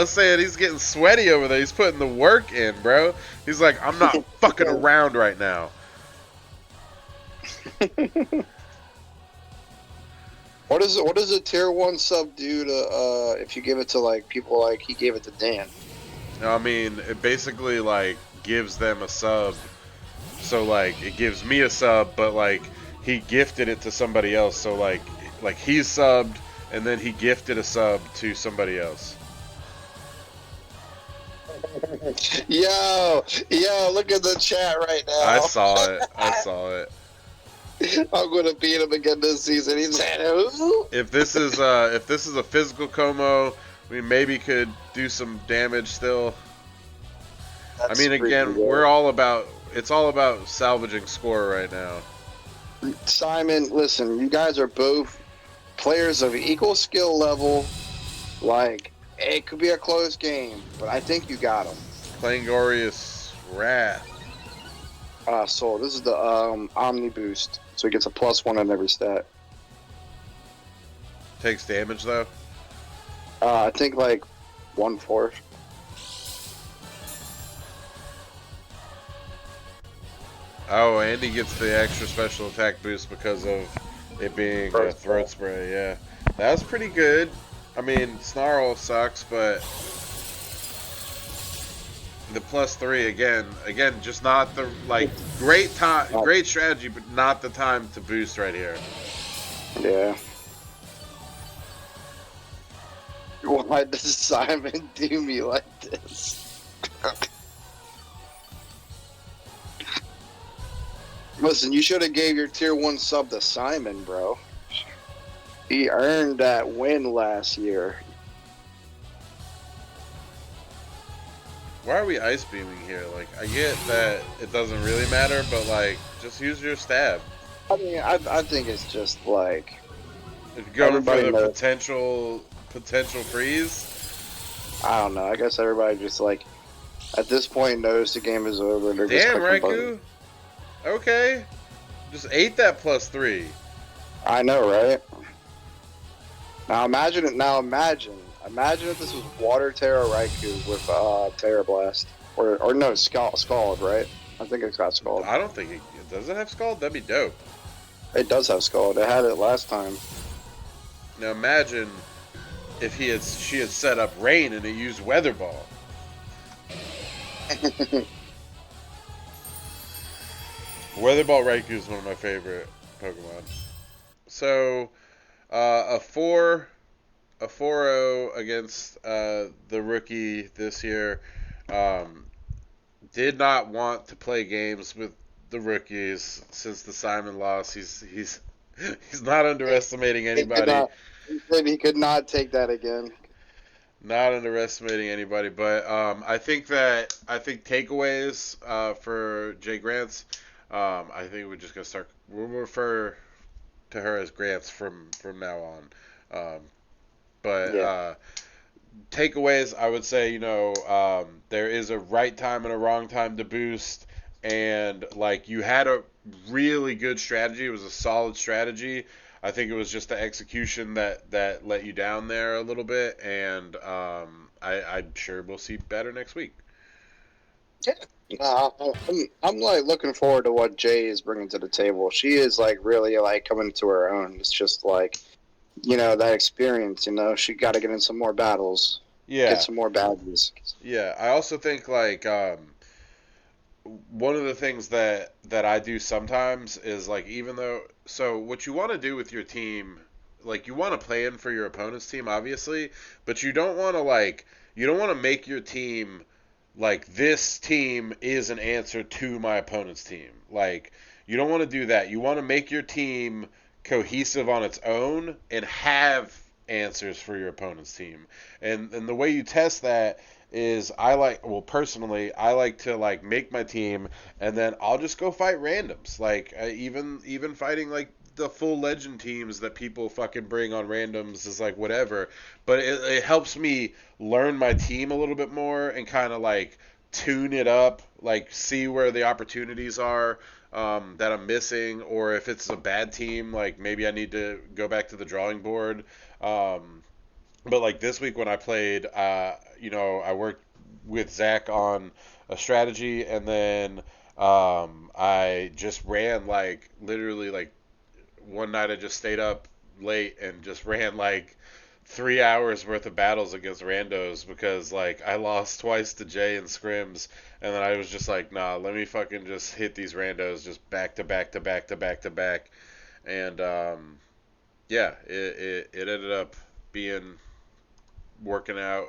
saying he's getting sweaty over there. He's putting the work in, bro. He's like, I'm not fucking around right now. What does a tier 1 sub do to if you give it to like people like he gave it to Dan? I mean, it basically like gives them a sub. So like it gives me a sub, but like he gifted it to somebody else. So like he's subbed and then he gifted a sub to somebody else. Yo, look at the chat right now. I saw it. I'm gonna beat him again this season. He's saying, "Who?" If this is a physical Como, we maybe could do some damage still. That's I mean, again, it's all about salvaging score right now. Simon, listen, you guys are both players of equal skill level. Like, it could be a close game, but I think you got him. Clangorious Wrath. So this is the Omni boost, so he gets a +1 on every stat. Takes damage though. I think like 1/4. Oh, and he gets the extra special attack boost because of It being a throat spray, yeah. That was pretty good. I mean, Snarl sucks, but the +3 again, just not the great time, great strategy, but not the time to boost right here. Yeah. Why does Simon do me like this? Listen, you should have gave your tier 1 sub to Simon, bro. He earned that win last year. Why are we ice beaming here? Like, I get that it doesn't really matter, but like, just use your stab. I mean, I think it's just like if you're going for the potential freeze. I don't know. I guess everybody just like at this point knows the game is over. They're Damn, just Raikou. Okay, just ate that +3. I know, right? Now imagine it. Now imagine if this was Water Terra Raikou with Terra Blast, or no, Scald, right? I think it's got Scald. I don't think it does. It have Scald? That'd be dope. It does have Scald. It had it last time. Now imagine if she had set up Rain and it used Weather Ball. Weather Ball Raikou is one of my favorite Pokemon. So a 4-0 against the rookie this year. Did not want to play games with the rookies since the Simon loss. He's not underestimating anybody. He could not take that again. Not underestimating anybody, but I think takeaways for Jay Grants. I think we're just gonna start. We'll refer to her as Grants from now on. Takeaways, I would say, there is a right time and a wrong time to boost, and like you had a really good strategy. It was a solid strategy. I think it was just the execution that let you down there a little bit, and I'm sure we'll see better next week. Yeah, I'm like looking forward to what Jay is bringing to the table. She is like really like coming to her own. It's just like, that experience. She got to get in some more battles. Yeah, get some more badges. Yeah, I also think like one of the things that I do sometimes is like what you want to do with your team, like you want to plan for your opponent's team obviously, but you don't want to make your team like this team is an answer to my opponent's team. Like you don't want to do that. You want to make your team cohesive on its own and have answers for your opponent's team. And the way you test that is personally I like to like make my team and then I'll just go fight randoms. Like even fighting like the full legend teams that people fucking bring on randoms is like whatever, but it helps me learn my team a little bit more and kind of like tune it up, like see where the opportunities are that I'm missing, or if it's a bad team, like maybe I need to go back to the drawing board. But like this week when I played, I worked with Zach on a strategy, and then I just ran like literally like one night I just stayed up late and just ran like 3 hours worth of battles against randos because like I lost twice to Jay and Scrims, and then I was just like, nah, let me fucking just hit these randos just back to back to back to back to back, and it ended up being working out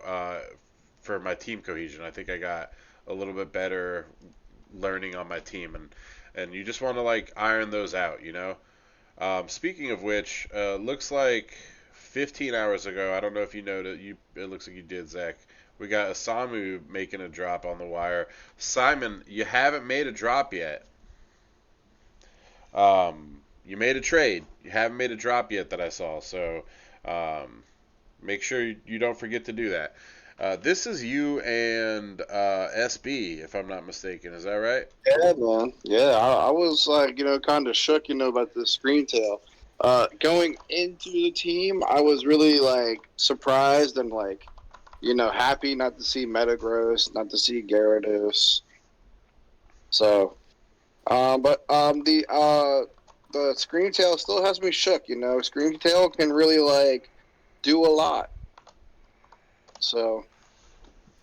for my team cohesion. I think I got a little bit better learning on my team, and you just want to like iron those out, Speaking of which, looks like 15 hours ago, I don't know if you know that it looks like you did, Zach. We got Asamu making a drop on the wire. Simon, you haven't made a drop yet. You made a trade. You haven't made a drop yet that I saw. So make sure you don't forget to do that. This is you and SB, if I'm not mistaken. Is that right? Yeah, man. Yeah, I was like, kind of shook, about the screen tail. Going into the team, I was really like surprised and like, happy not to see Metagross, not to see Gyarados. So, but the the Scream Tail still has me shook. You know, Scream Tail can really like do a lot. So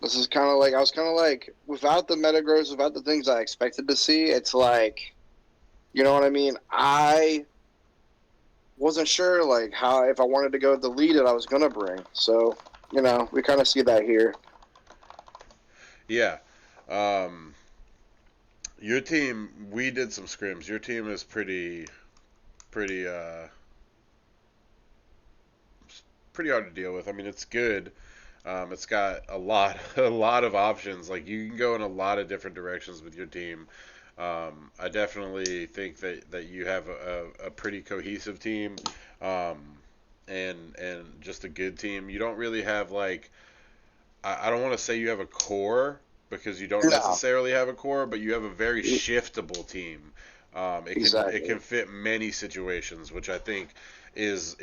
this is kind of like I was kind of like without the metagross, without the things I expected to see. It's like, you know what I mean? I wasn't sure like how if I wanted to go with the lead that I was gonna bring. So you know, we kind of see that here. Yeah. Your team, we did some scrims. Your team is pretty pretty hard to deal with. I mean, it's good. It's got a lot a lot of options. Like you can go in a lot of different directions with your team. I definitely think that you have a pretty cohesive team, um, and just a good team. You don't really have like I don't want to say you have a core because you don't necessarily have a core, but you have a very shiftable team. It can fit many situations, which I think is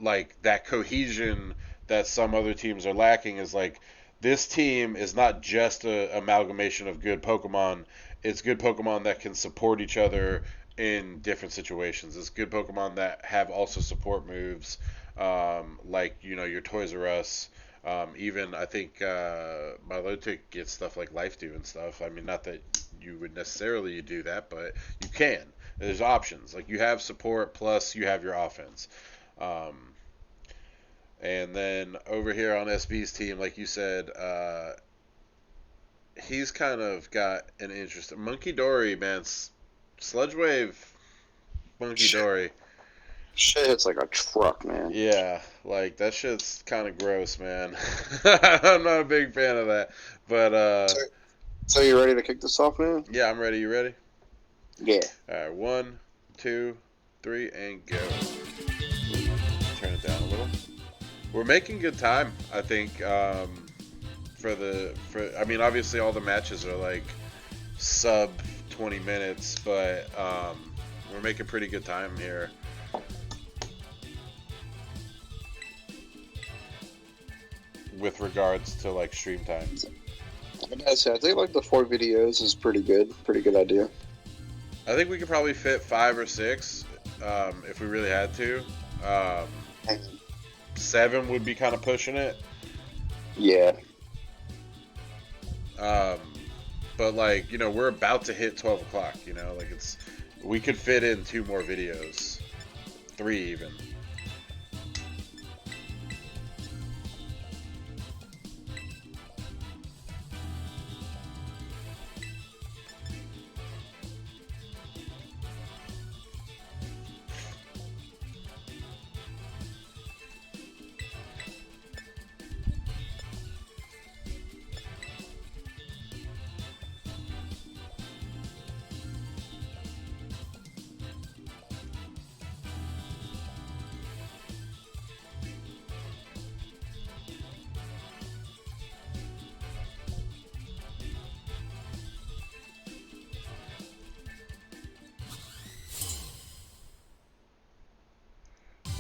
like that cohesion that some other teams are lacking. Is like this team is not just a amalgamation of good Pokemon. It's good Pokemon that can support each other in different situations. It's good Pokemon that have also support moves, like your Toys R Us. Even I think Milotic gets stuff like Life Dew and stuff. I mean, not that you would necessarily do that, but you can. There's options. Like you have support plus you have your offense. And then over here on SB's team, like you said, he's kind of got an interest. Monkey Dory, man, Sludge Wave, Monkey Dory. Shit hits like a truck, man. Yeah, like that shit's kind of gross, man. I'm not a big fan of that, but So you ready to kick this off, man? Yeah, I'm ready. You ready? Yeah. All right, 1, 2, 3, and go. Turn it down a little. We're making good time, I think. I mean, obviously all the matches are like sub 20 minutes, but we're making pretty good time here. With regards to like stream time. I think like the 4 videos is pretty good idea. I think we could probably fit 5 or 6 if we really had to. 7 would be kind of pushing it. Yeah. But like, we're about to hit 12 o'clock, like we could fit in 2 more videos, 3 even.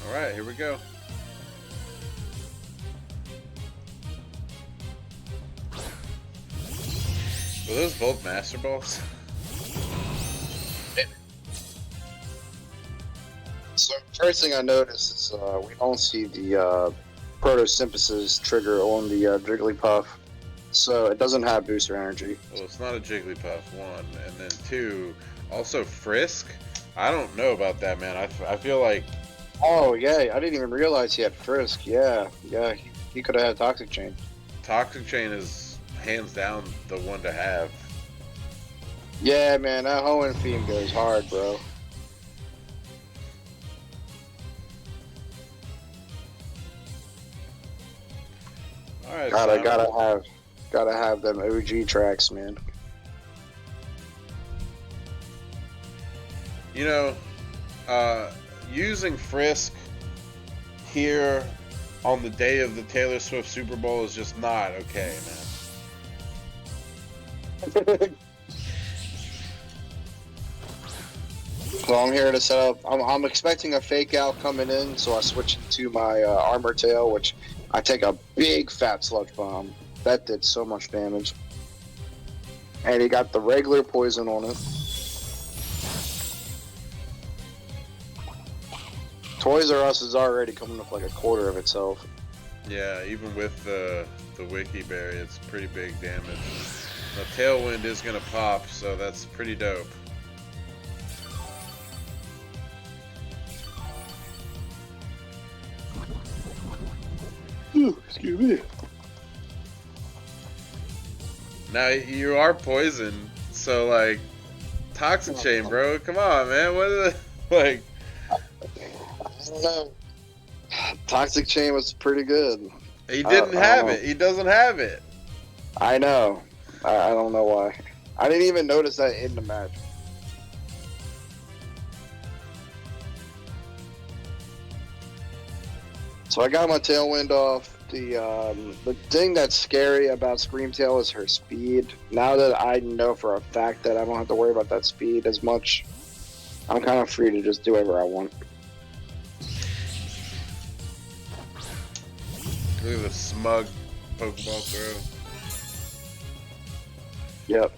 Alright, here we go. Were those both Master Balls? So first thing I noticed is we don't see the photosynthesis trigger on the Jigglypuff, so it doesn't have booster energy. Well, it's not a Jigglypuff, 1, and then 2, also Frisk. I don't know about that, man. I feel like. Oh yeah, I didn't even realize he had Frisk. Yeah, he could have had Toxic Chain. Toxic Chain is hands down the one to have. Yeah, man, that Hoenn theme goes hard, bro. All right, gotta have them OG tracks, man. Using Frisk here on the day of the Taylor Swift Super Bowl is just not okay, man. So I'm here to set up. I'm expecting a fake out coming in, so I switch to my Armor Tail, which I take a big fat Sludge Bomb. That did so much damage. And he got the regular poison on it. Toys R Us is already coming up like a quarter of itself. Yeah, even with the Wiki Berry, it's pretty big damage. The Tailwind is gonna pop, so that's pretty dope. Ooh, excuse me. Now you are poisoned, so like Toxic Chain, bro. Come on, man. What is it like? I don't know. Toxic Chain was pretty good. He didn't have it. He doesn't have it. I know. I don't know why. I didn't even notice that in the match. So I got my Tailwind off. The thing that's scary about Screamtail is her speed. Now that I know for a fact that I don't have to worry about that speed as much, I'm kind of free to just do whatever I want. Look at the smug Pokeball throw. Yep.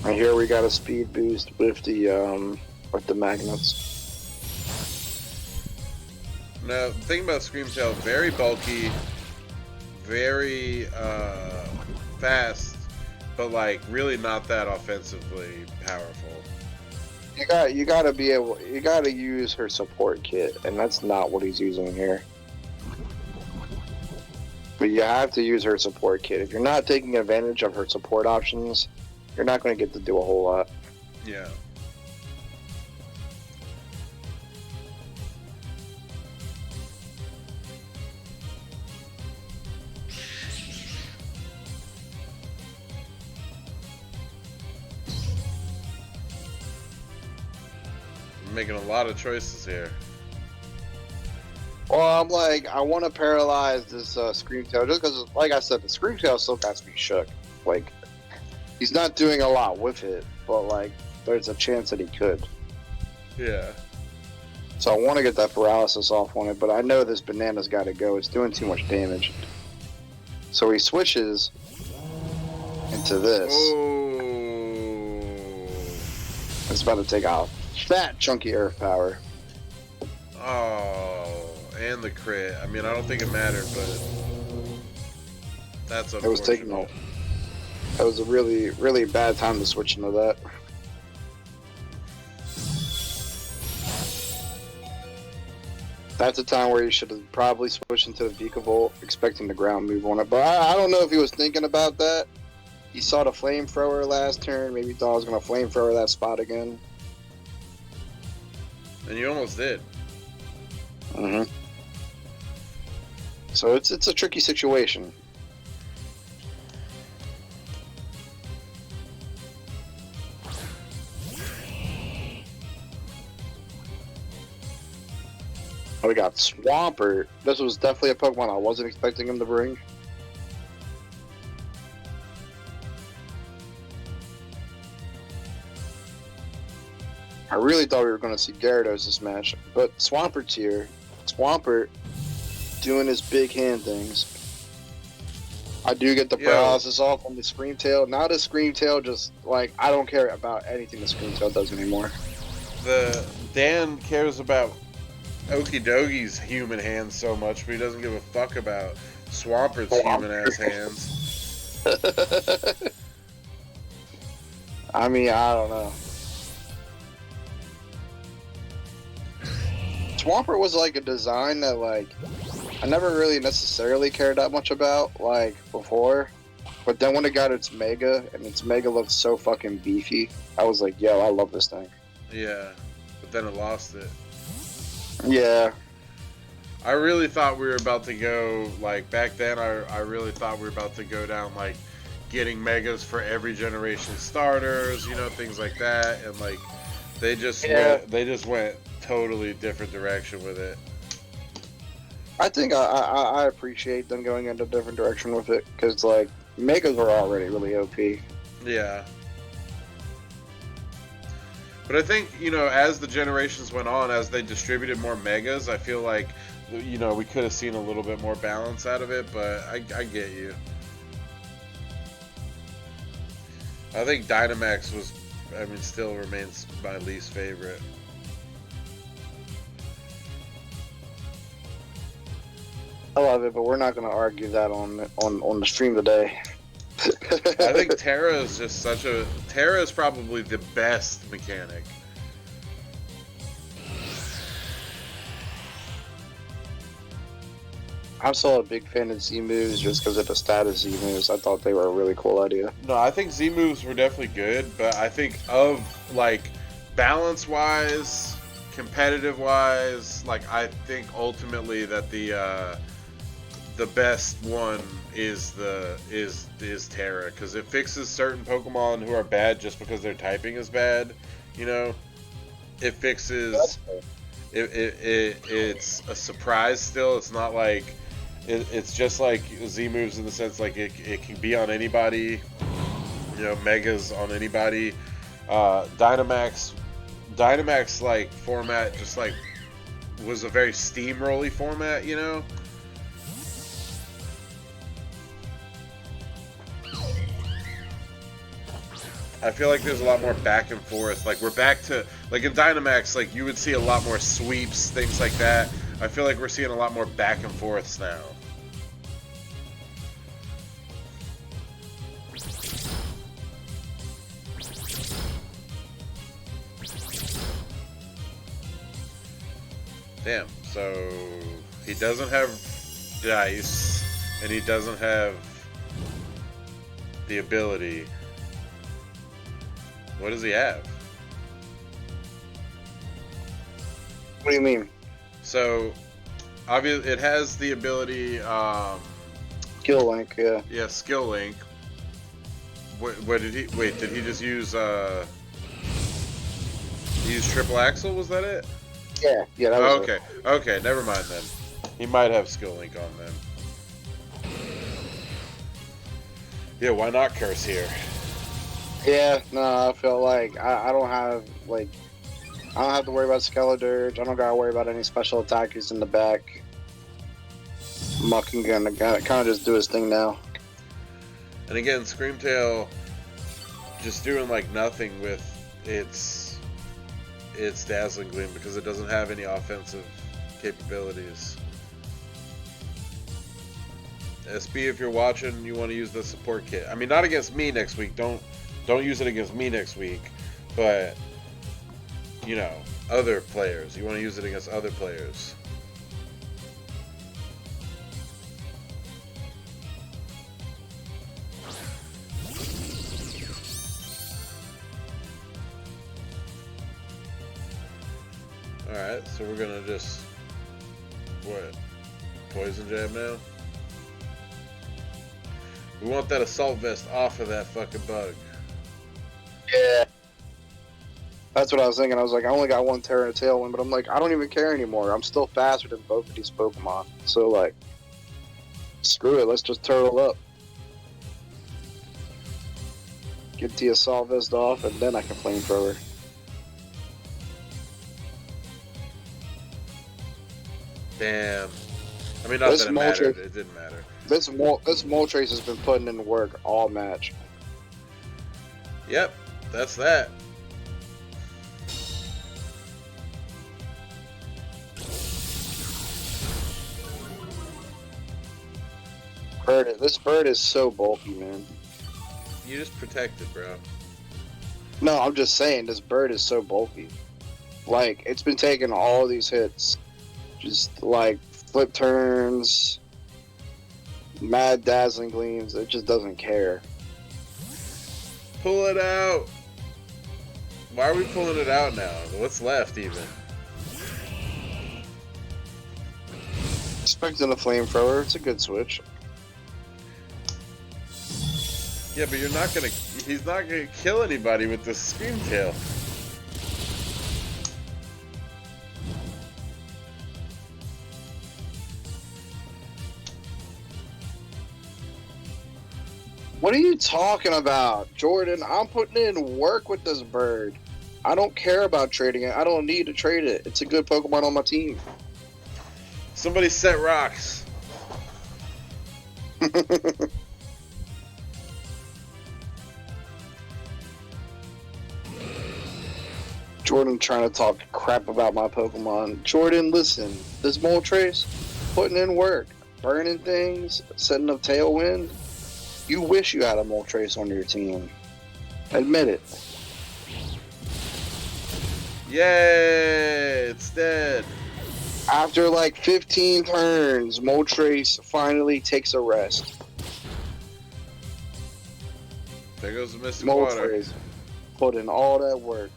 And here we got a speed boost with the magnets. Now, the thing about Screamtail, very bulky, very fast, but like really not that offensively powerful. You gotta use her support kit, and that's not what he's using here. But you have to use her support kit. If you're not taking advantage of her support options, you're not going to get to do a whole lot. Yeah. I'm making a lot of choices here. Well, I'm like, I want to paralyze this Screamtail just because, like I said, the Screamtail still got me shook. Like, he's not doing a lot with it, but like, there's a chance that he could. Yeah. So I want to get that paralysis off on it, but I know this banana's got to go. It's doing too much damage. So he switches into this. Oh. It's about to take out fat chunky Earth Power. Oh. And the crit. I mean, I don't think it mattered, but that's unfortunate. It was taking a, that was a really, really bad time to switch into that. That's a time where you should have probably switched into the Vikavolt, expecting the ground move on it. But I don't know if he was thinking about that. He saw the flamethrower last turn. Maybe he thought I was going to flamethrower that spot again. And you almost did. Mm-hmm. So it's a tricky situation. We got Swampert. This was definitely a Pokemon I wasn't expecting him to bring. I really thought we were going to see Gyarados this match, but Swampert's here. Swampert doing his big hand things. I do get the paralysis off on the Screamtail. Now the Screamtail just, like, I don't care about anything the Screamtail does anymore. Dan cares about Okidogi's human hands so much, but he doesn't give a fuck about Swampert's human-ass hands. I mean, I don't know. Swampert was like a design that, like, I never really necessarily cared that much about, like, before. But then when it got its Mega, and its Mega looked so fucking beefy, I was like, yo, I love this thing. Yeah, but then it lost it. Yeah. I really thought we were about to go, like, back then, I really thought we were about to go down, like, getting Megas for every generation starters, you know, things like that, and, like, they just went totally different direction with it. I think I appreciate them going in a different direction with it, because, like, Megas were already really OP. Yeah. But I think, you know, as the generations went on, as they distributed more Megas, I feel like, you know, we could have seen a little bit more balance out of it, but I get you. I think Dynamax was still remains my least favorite. I love it, but we're not going to argue that on the stream today. I think Terra is just Terra is probably the best mechanic. I'm still a big fan of Z moves just because of the status Z moves. I thought they were a really cool idea. No, I think Z moves were definitely good, but I think of like balance wise, competitive wise, like I think ultimately that the best one is Terra, because it fixes certain Pokemon who are bad just because their typing is bad. You know, it fixes. It's a surprise still. It's not like it's just like Z moves in the sense like it can be on anybody. You know, Megas on anybody. Dynamax like format just like was a very steamrolly format. You know. I feel like there's a lot more back and forth. Like we're back to like in Dynamax, like you would see a lot more sweeps, things like that. I feel like we're seeing a lot more back and forths now. Damn. So he doesn't have dice, and he doesn't have the ability. What does he have? What do you mean? So, obviously, it has the ability. Skill Link, yeah. Yeah, Skill Link. What did he? Wait, did he just use? He used Triple Axle? Was that it? Yeah, that was okay. it. Okay, never mind then. He might have Skill Link on then. Yeah, why not curse here? Yeah, no, I feel like I don't have to worry about Skeledirge. I don't gotta worry about any special attackers in the back. Muck can kind of just do his thing now. And again, Screamtail just doing like nothing with its Dazzling Gleam because it doesn't have any offensive capabilities. SB, if you're watching, you want to use the support kit. I mean, not against me next week. Don't use it against me next week, but you know, other players. You want to use it against other players. Alright, so we're gonna just poison jab now? We want that assault vest off of that fucking bug. Yeah. That's what I was thinking. I was like, I only got one Terra and a Tailwind, but I'm like, I don't even care anymore. I'm still faster than both of these Pokemon. So, like, screw it. Let's just turtle up. Get the Assault Vest off, and then I can Flamethrower. Damn. I mean, not that it mattered. It didn't matter. This Moltres has been putting in work all match. Yep, that's that. This bird is so bulky, man. You just protected, bro. No, I'm just saying, this bird is so bulky. Like, it's been taking all these hits. Just, like, flip turns, mad Dazzling Gleams. It just doesn't care. Pull it out. Why are we pulling it out now? What's left, even? Expecting a Flamethrower. It's a good switch. Yeah, but you're not gonna. He's not gonna kill anybody with this Screamtail. What are you talking about, Jordan? I'm putting in work with this bird. I don't care about trading it. I don't need to trade it. It's a good Pokemon on my team. Somebody set rocks. Jordan trying to talk crap about my Pokemon. Jordan, listen, this Moltres putting in work, burning things, setting up Tailwind. You wish you had a Moltres on your team. Admit it. Yay! It's dead. After like 15 turns, Moltres finally takes a rest. There goes the Mystic Water. Moltres put in all that work.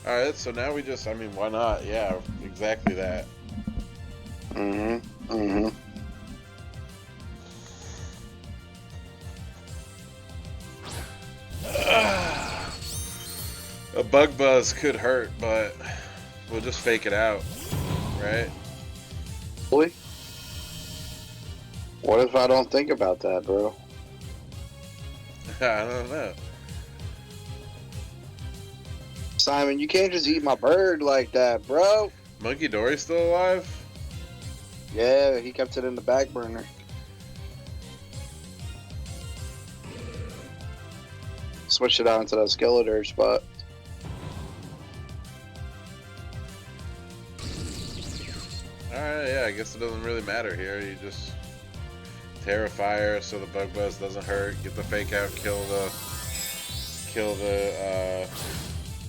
Alright, so now we just, I mean, why not? Yeah, exactly that. Mm-hmm. Mm-hmm. A bug buzz could hurt, but we'll just fake it out, right? Really? What if I don't think about that, bro? I don't know. Simon, you can't just eat my bird like that, bro. Monkey Dory still alive? Yeah, he kept it in the back burner. Switch it out into that Skeletor spot. Alright, yeah, I guess it doesn't really matter here. You just Terra Fire so the bug buzz doesn't hurt. Get the fake out, kill the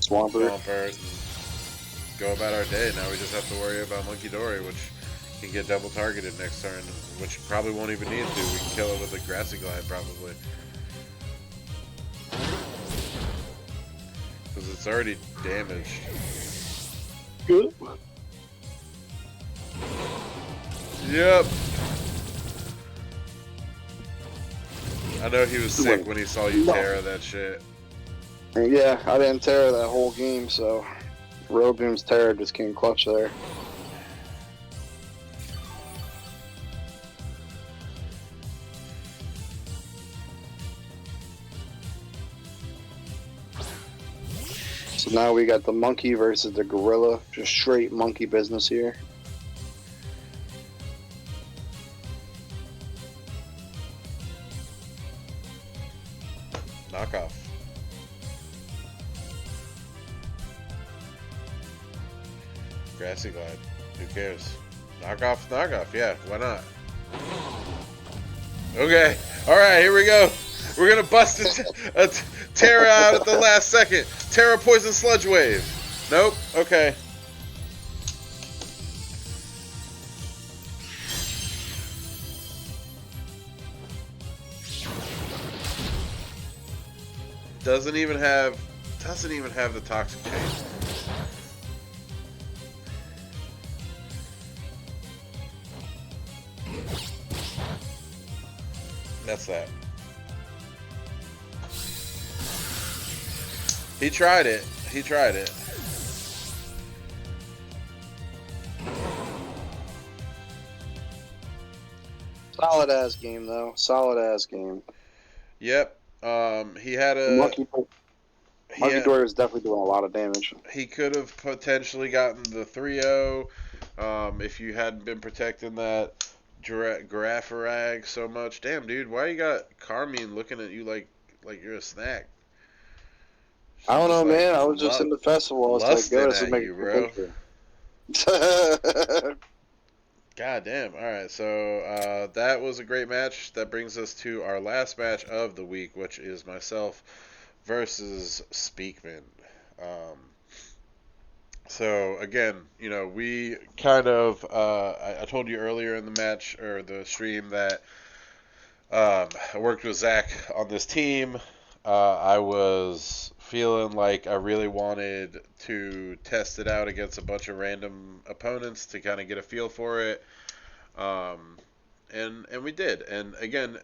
Swampert, and go about our day. Now we just have to worry about Monkey Dory, which can get double targeted next turn, which probably won't even need to. We can kill it with a Grassy Glide probably. Because it's already damaged. Good. Yep. I know he was sick when he saw you Terra that shit. Yeah, I didn't Terra that whole game, so Roboom's Terra just came clutch there. So now we got the monkey versus the gorilla. Just straight monkey business here. Knockoff. Grassy Glide. Who cares? Knockoff, yeah, why not? Okay, alright, here we go. We're gonna bust a Terra out at the last second. Terra Poison Sludge Wave. Nope, okay. Doesn't even have the toxic chain. That's that. He tried it. Solid ass game though. Solid ass game. Yep. He had a Monkey Dory was definitely doing a lot of damage. He could have potentially gotten the 3-0 if you hadn't been protecting that Girafarag so much. Damn, dude, why you got Carmine looking at you like you're a snack? She's I don't know, like, man. I was just in the festival. I was like, go to make you, a bro. picture. God damn. All right, so that was a great match. That brings us to our last match of the week, which is myself versus Speakman. So again, you know, we kind of I told you earlier in the match or the stream that I worked with Zach on this team. I was feeling like I really wanted to test it out against a bunch of random opponents to kind of get a feel for it. And we did. And again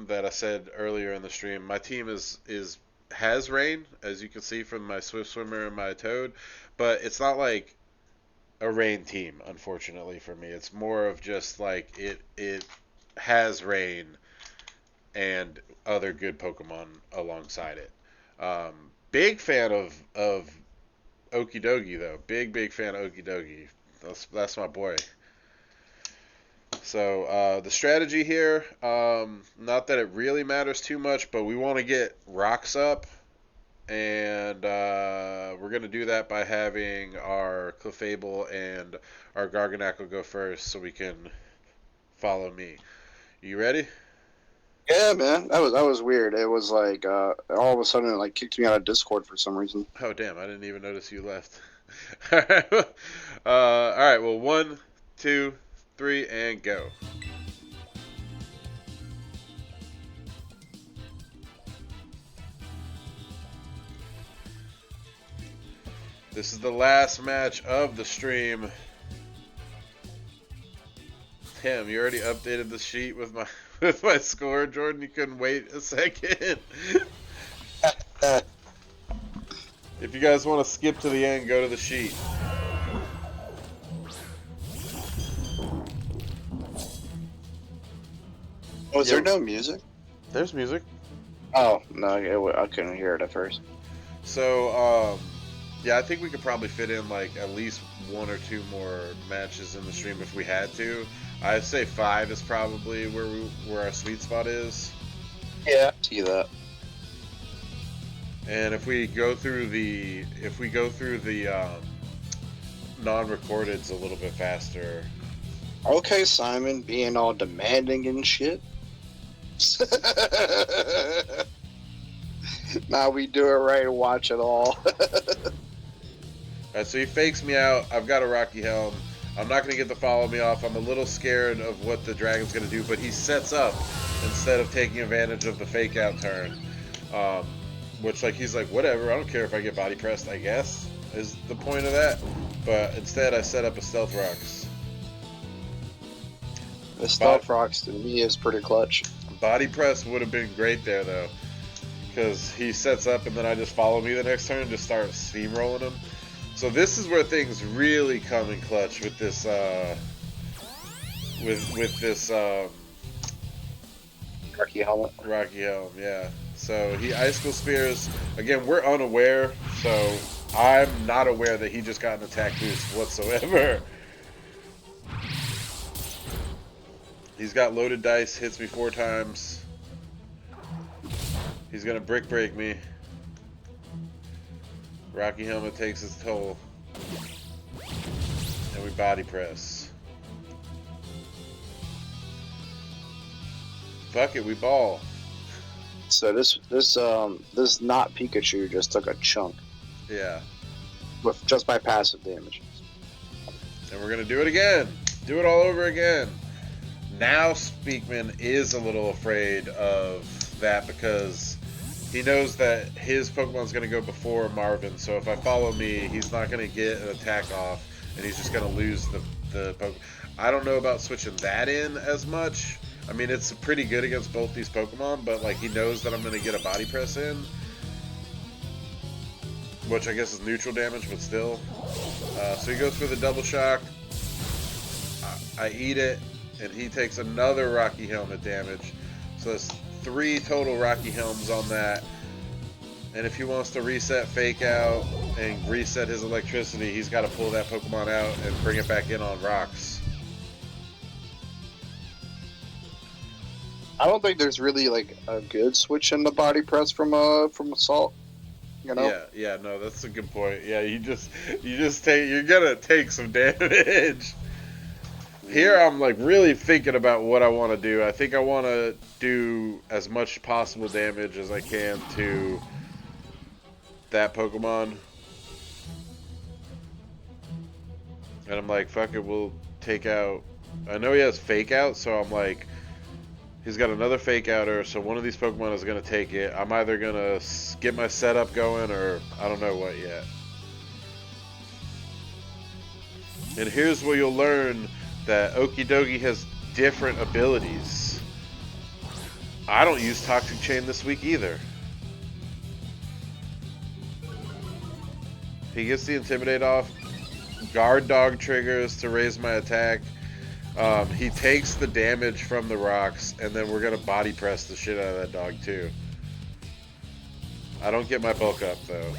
that I said earlier in the stream, my team has rain, as you can see from my Swift Swimmer and my Toad, but it's not like a rain team, unfortunately for me. It's more of just like it has rain and other good Pokemon alongside it. Big fan of Okidogi though. Big fan of Okidogi. That's my boy. So the strategy here, not that it really matters too much, but we want to get rocks up, and we're going to do that by having our Clefable and our Garganackle go first so we can follow me. You ready? Yeah, man, that was weird. It was like all of a sudden it like kicked me out of Discord for some reason. Oh damn! I didn't even notice you left. All right. All right. Well, 1, 2, 3, and go. This is the last match of the stream. Damn, you already updated the sheet with my score, Jordan. You couldn't wait a second. If you guys want to skip to the end, go to the sheet. Oh, is there no music? There's music. Oh, no, I couldn't hear it at first. So, yeah, I think we could probably fit in like at least 1 or 2 more matches in the stream if we had to. I'd say 5 is probably where our sweet spot is. Yeah, I see that. And if we go through the non-recordeds a little bit faster. Okay, Simon, being all demanding and shit. Now we do it right and watch it all. Alright, so he fakes me out. I've got a Rocky Helm. I'm not going to get the follow me off. I'm a little scared of what the dragon's going to do, but he sets up instead of taking advantage of the fake out turn. Which, like, he's like, whatever, I don't care if I get body pressed, I guess, is the point of that. But instead, I set up a Stealth Rocks. The Stealth Rocks, to me, is pretty clutch. Body press would have been great there, though. Because he sets up, and then I just follow me the next turn and just start steamrolling him. So this is where things really come in clutch with this, Rocky Helm. Rocky Helm, yeah. So he Icicle Spears. Again, we're unaware, so I'm not aware that he just got an attack boost whatsoever. He's got loaded dice, hits me 4 times. He's gonna brick break me. Rocky Helmet takes his toll. And we body press. Fuck it, we ball. So this not Pikachu just took a chunk. Yeah. With just by passive damage. And we're gonna do it again. Do it all over again. Now Speakman is a little afraid of that because he knows that his Pokemon's going to go before Marvin, so if I follow me, he's not going to get an attack off, and he's just going to lose the Pokemon. I don't know about switching that in as much. I mean, it's pretty good against both these Pokemon, but like he knows that I'm going to get a body press in, which I guess is neutral damage, but still. So he goes for the double shock. I eat it, and he takes another Rocky Helmet damage. So that's 3 total Rocky Helms on that. And if he wants to reset Fake Out and reset his electricity, he's got to pull that Pokemon out and bring it back in on rocks. I don't think there's really like a good switch in the body press from Assault. You know? Yeah, no, that's a good point. Yeah, you're gonna take some damage. Here I'm like really thinking about what I want to do. I think I want to do as much possible damage as I can to that Pokemon. And I'm like, fuck it, we'll take out... I know he has Fake Out, so I'm like... He's got another Fake Outer, so one of these Pokemon is going to take it. I'm either going to get my setup going, or I don't know what yet. And here's where you'll learn that Okidogi has different abilities. I don't use Toxic Chain this week either. He gets the Intimidate off. Guard Dog triggers to raise my attack. He takes the damage from the rocks, and then we're going to body press the shit out of that dog too. I don't get my bulk up though.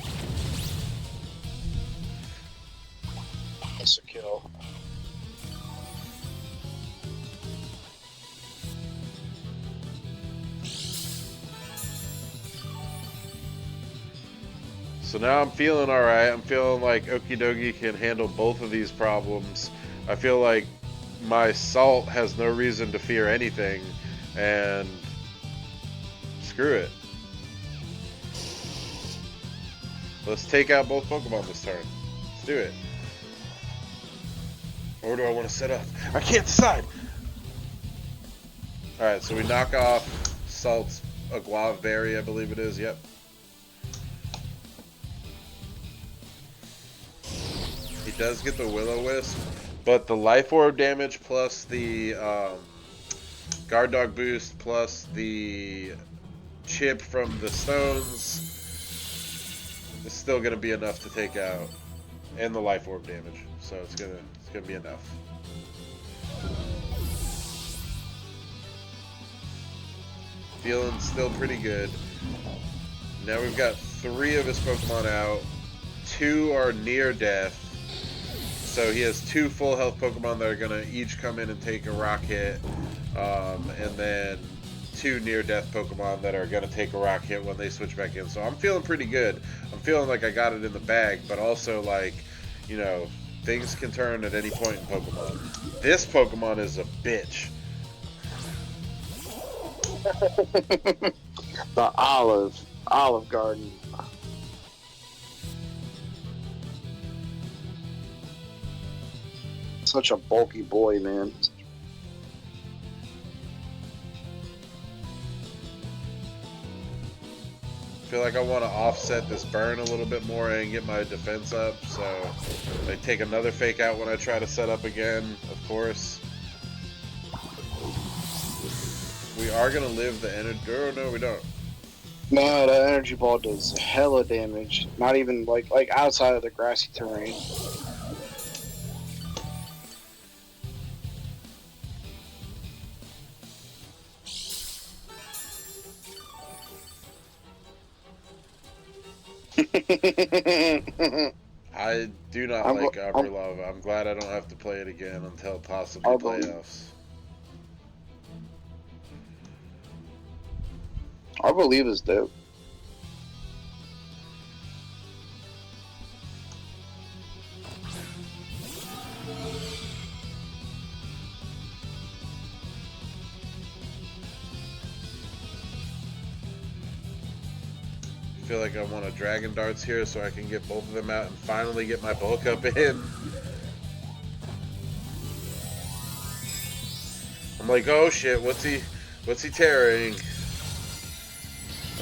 That's a kill. So now I'm feeling alright. I'm feeling like Okidogi can handle both of these problems. I feel like my Salt has no reason to fear anything, and screw it. Let's take out both Pokemon this turn. Let's do it. Or do I want to set up? I can't decide! Alright, so we knock off Salt's Guava Berry, I believe it is. Yep. He does get the Will-O-Wisp, but the Life Orb damage plus the Guard Dog boost plus the chip from the stones is still going to be enough to take out, and the Life Orb damage, so it's gonna be enough. Feeling still pretty good. Now we've got 3 of his Pokemon out. 2 are near death. So he has 2 full health Pokemon that are going to each come in and take a rock hit. And then 2 near death Pokemon that are going to take a rock hit when they switch back in. So I'm feeling pretty good. I'm feeling like I got it in the bag, but also like, you know, things can turn at any point in Pokemon. This Pokemon is a bitch. The Olive Garden. Such a bulky boy, man. I feel like I want to offset this burn a little bit more and get my defense up, so I take another fake out when I try to set up again, of course. We are going to live the energy. Oh, no, we don't. No, the energy ball does hella damage. Not even like outside of the grassy terrain. I do not like Upper Lava. I'm glad I don't have to play it again until possibly playoffs. I believe it's dope. I feel like I want a Dragon Darts here so I can get both of them out and finally get my bulk up in. I'm like, oh shit, what's he tearing?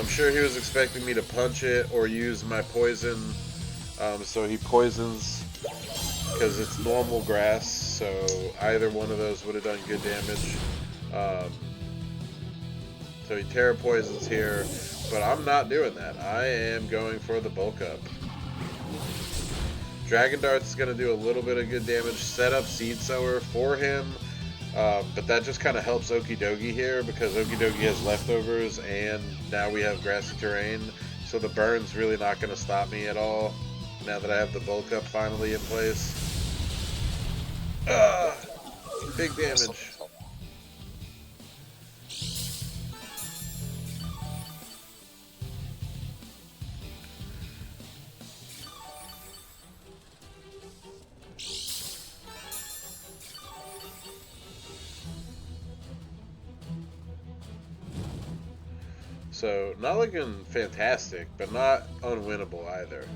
I'm sure he was expecting me to punch it or use my poison, so he poisons because it's normal grass, so either one of those would have done good damage. So he Terra Poisons here, but I'm not doing that. I am going for the bulk up. Dragon Darts is going to do a little bit of good damage. Set up Seed Sower for him, but that just kind of helps Okidogi here because Okidogi has leftovers and now we have grassy terrain. So the burn's really not going to stop me at all now that I have the bulk up finally in place. Big damage. So, not looking fantastic, but not unwinnable either.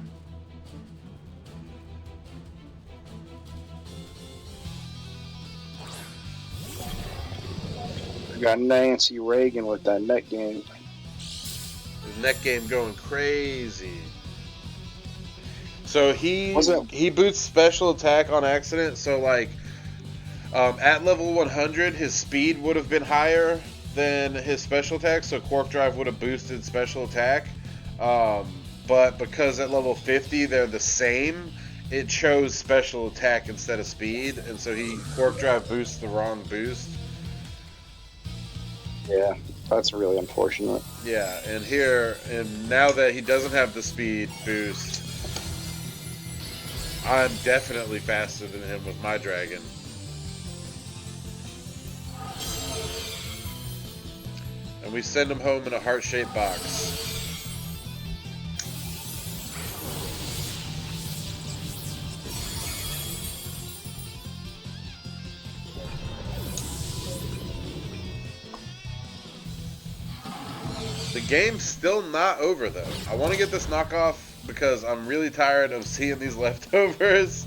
We got Nancy Reagan with that net game. The net game going crazy. So he boots special attack on accident, so like at level 100 his speed would have been higher than his special attack, so Quark Drive would have boosted special attack, but because at level 50 they're the same, it chose special attack instead of speed, and so Quark Drive boosts the wrong boost. Yeah, that's really unfortunate. Yeah, and now that he doesn't have the speed boost, I'm definitely faster than him with my dragon. And we send him home in a heart-shaped box. The game's still not over, though. I want to get this knockoff because I'm really tired of seeing these leftovers.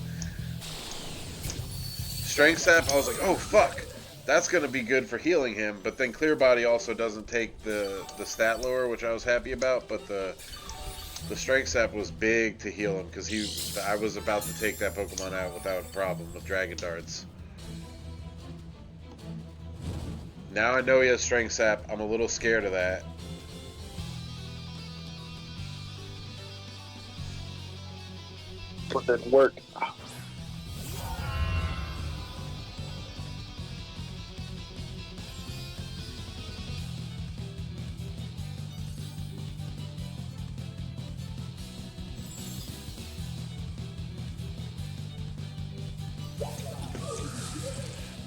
Strength Sap, I was like, oh, fuck. That's going to be good for healing him. But then Clear Body also doesn't take the stat lower, which I was happy about. But the Strength Sap was big to heal him because I was about to take that Pokemon out without a problem with Dragon Darts. Now I know he has Strength Sap. I'm a little scared of that. But that didn't work.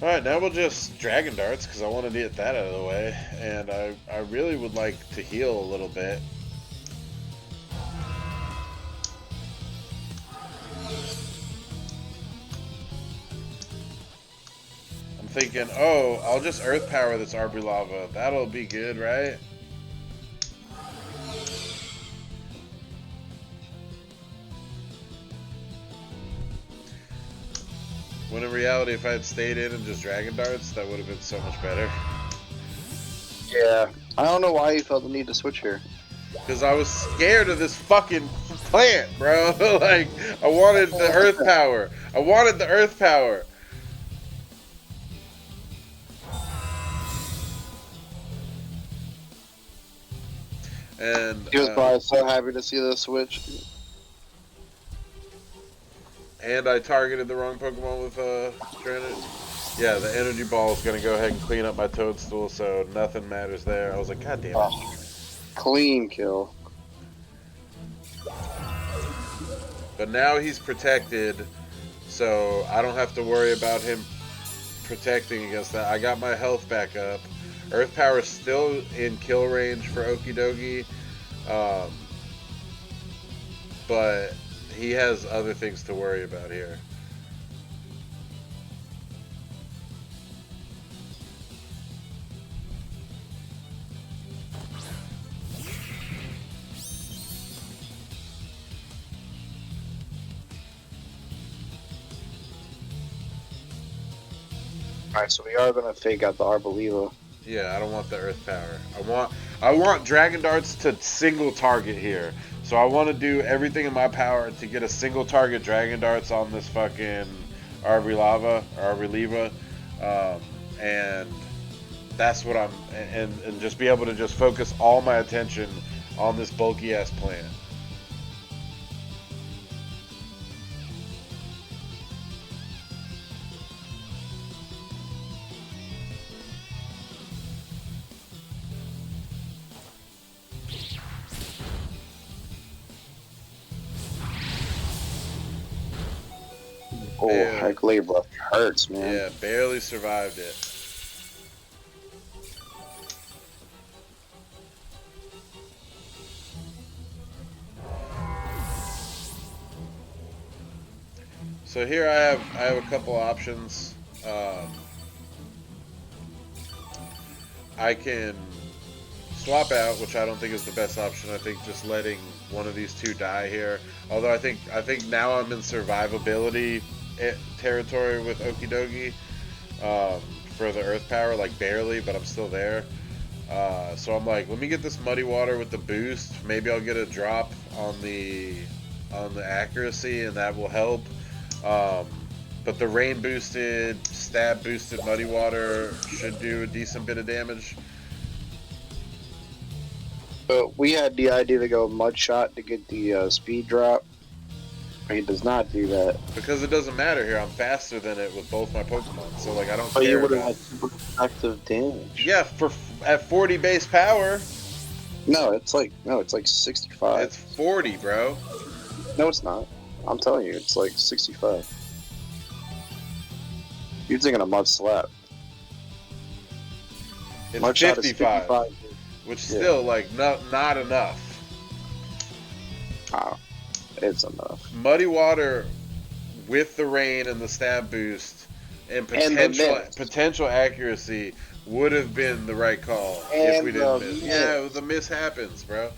Alright, now we'll just Dragon Darts, because I want to get that out of the way. And I really would like to heal a little bit. I'm thinking, oh, I'll just Earth Power this Arbor-Lava. That'll be good, right? When in reality, if I had stayed in and just Dragon Darts, that would have been so much better. Yeah. I don't know why you felt the need to switch here. Because I was scared of this fucking plant, bro. Like, I wanted the Earth Power. I wanted the Earth Power. And he was probably so happy to see the switch. And I targeted the wrong Pokemon with Drainage. Yeah, the Energy Ball is going to go ahead and clean up my Toadstool, so nothing matters there. I was like, God damn it. Clean kill. But now he's protected, so I don't have to worry about him protecting against that. I got my health back up. Earth Power is still in kill range for Okidogi, but he has other things to worry about here. Alright, so we are gonna fake out the Arboliva. Yeah, I don't want the Earth Power. I want Dragon Darts to single target here. So I want to do everything in my power to get a single target Dragon Darts on this fucking Arboliva, and that's what and just be able to just focus all my attention on this bulky ass plant. Oh, heck, labor hurts, man. Yeah, barely survived it. So here I have a couple options. I can swap out, which I don't think is the best option. I think just letting one of these two die here. Although I think now I'm in survivability territory with Okidogi for the Earth Power, like barely, but I'm still there. So I'm like, let me get this Muddy Water with the boost. Maybe I'll get a drop on the accuracy, and that will help. But the rain boosted, stab boosted Muddy Water should do a decent bit of damage. But we had the idea to go Mud Shot to get the speed drop. He does not do that. Because it doesn't matter here. I'm faster than it with both my Pokemon. So, like, I don't care. But you would have had super effective damage. Yeah, at 40 base power. No, it's like 65. It's 40, bro. No, it's not. I'm telling you, it's like 65. You're thinking a Mud Slap. It's Mud 55, which is still, like, not enough. Oh, it's enough. Muddy Water with the rain and the stab boost and potential accuracy would have been the right call if we And didn't the miss. miss. Yeah, the miss happens, bro.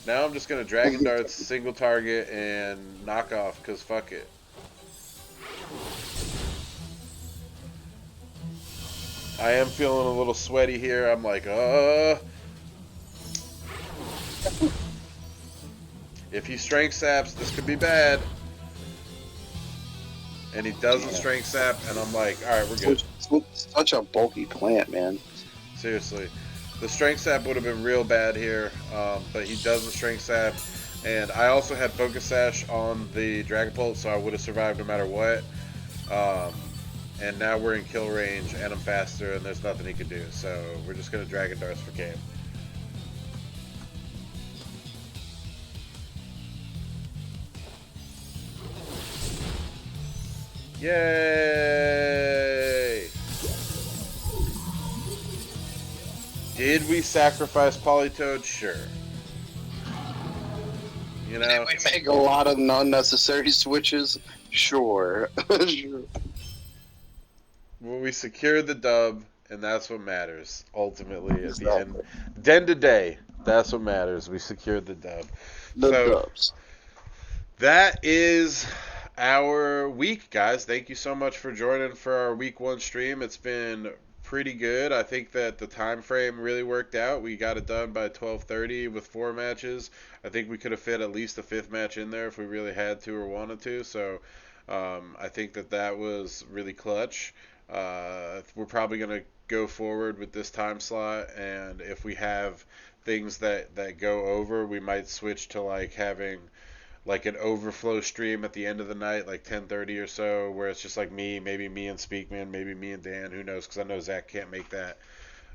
Now I'm just gonna Dragon Darts, single target, and knock off, cause fuck it. I am feeling a little sweaty here. I'm like, if he strength saps, this could be bad. And he doesn't Damn. strength sap, and I'm like, all right, we're good. Such a bulky plant, man. Seriously, the strength sap would have been real bad here, but he doesn't strength sap. And I also had Focus Sash on the Dragapult, so I would have survived no matter what. And now we're in kill range, and I'm faster, and there's nothing he can do. So we're just gonna Dragon Darts for game. Yay! Did we sacrifice Politoed? Sure. You know, Did we make a lot of unnecessary switches? Sure. Sure. Well, we secured the dub, and that's what matters ultimately at the end. Exactly. End of day, that's what matters. We secured the dub. The So dubs. that is our week, guys. Thank you so much for joining for our week 1 stream. It's been pretty good. I think that the time frame really worked out. We got it done by 12:30 with 4 matches. I think we could have fit at least a 5th match in there if we really had to or wanted to. So I think that was really clutch. We're probably going to go forward with this time slot, and if we have things that go over, we might switch to like having like an overflow stream at the end of the night, like 10:30 or so, where it's just like maybe me and Speakman, maybe me and Dan, who knows, because I know Zach can't make that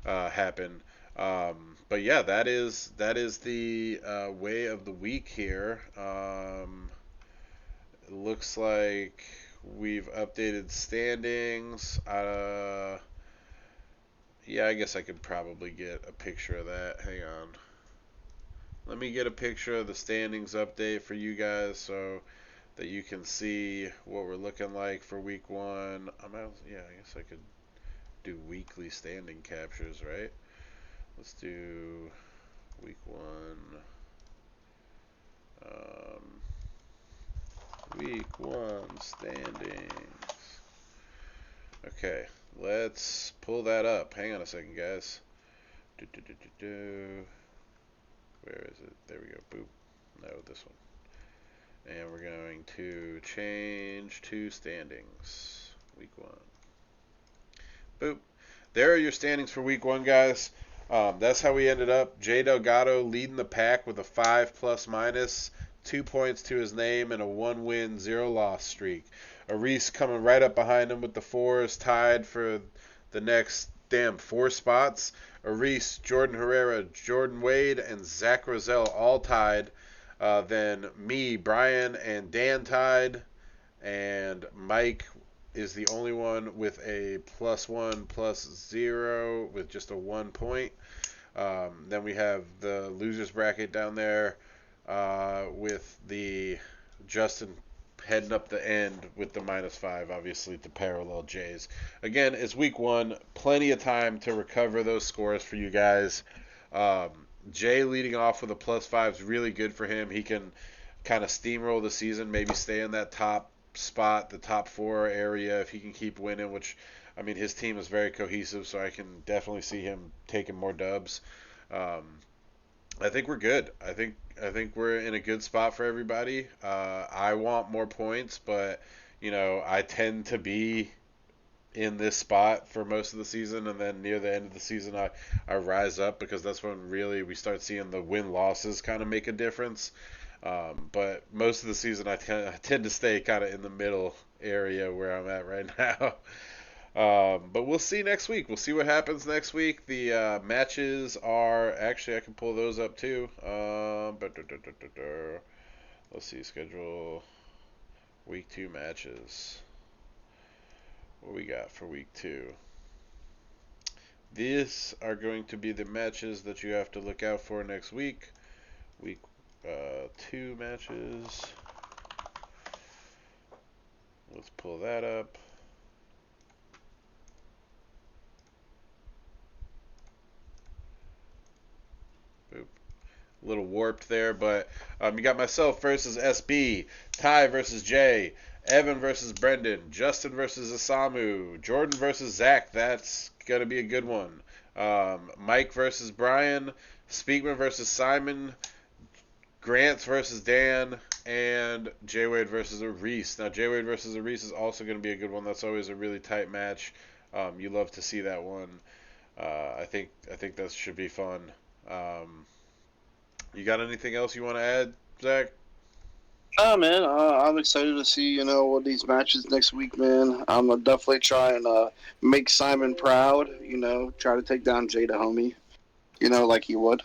happen. But yeah, that is the way of the week here. It looks like we've updated standings. Yeah, I guess I could probably get a picture of that. Hang on. Let me get a picture of the standings update for you guys so that you can see what we're looking like for week 1. Yeah, I guess I could do weekly standing captures, right? Let's do week 1. Week 1 standings. Okay, let's pull that up. Hang on a second, guys. Where is it? There we go. Boop. No, this one. And we're going to change to standings. Week 1. Boop. There are your standings for week 1, guys. That's how we ended up. Jay Delgado leading the pack with a 5 plus minus, 2 points to his name, and a 1 win, 0 loss streak. Aris coming right up behind him with the 4s, tied for the next 4 spots. Aris, Jordan Herrera, Jordan Wade, and Zach Roselle all tied. Then me, Brian, and Dan tied. And Mike is the only one with a +1, +0 with just a 1 point. Then we have the losers bracket down there with the Justin heading up the end with the -5, obviously, to parallel Jay's. Again, it's week 1. Plenty of time to recover those scores for you guys. Jay leading off with a +5 is really good for him. He can kind of steamroll the season, maybe stay in that top spot, the top 4 area, if he can keep winning, which, I mean, his team is very cohesive, so I can definitely see him taking more dubs. I think we're good. I think we're in a good spot for everybody. I want more points, but I tend to be in this spot for most of the season, and then near the end of the season, I rise up because that's when really we start seeing the win losses kind of make a difference. But most of the season, I tend to stay kind of in the middle area where I'm at right now. But we'll see next week. We'll see what happens next week. The matches are actually I can pull those up too. Let's see schedule week 2 matches. What we got for week 2? These are going to be the matches that you have to look out for next week. Week 2 matches. Let's pull that up. a little warped there, but you got myself versus SB, Ty versus Jay, Evan versus Brendan, Justin versus Asamu, Jordan versus Zach. That's gonna be a good one. Mike versus Brian, Speakman versus Simon, Grants versus Dan, and J Wade versus Reese. Now, J Wade versus Reese is also going to be a good one. That's always a really tight match. You love to see that one. I think that should be fun. You got anything else you want to add, Zach? Oh man, I'm excited to see what these matches next week, man. I'm gonna definitely try and make Simon proud. Try to take down Jada Homie. Like he would.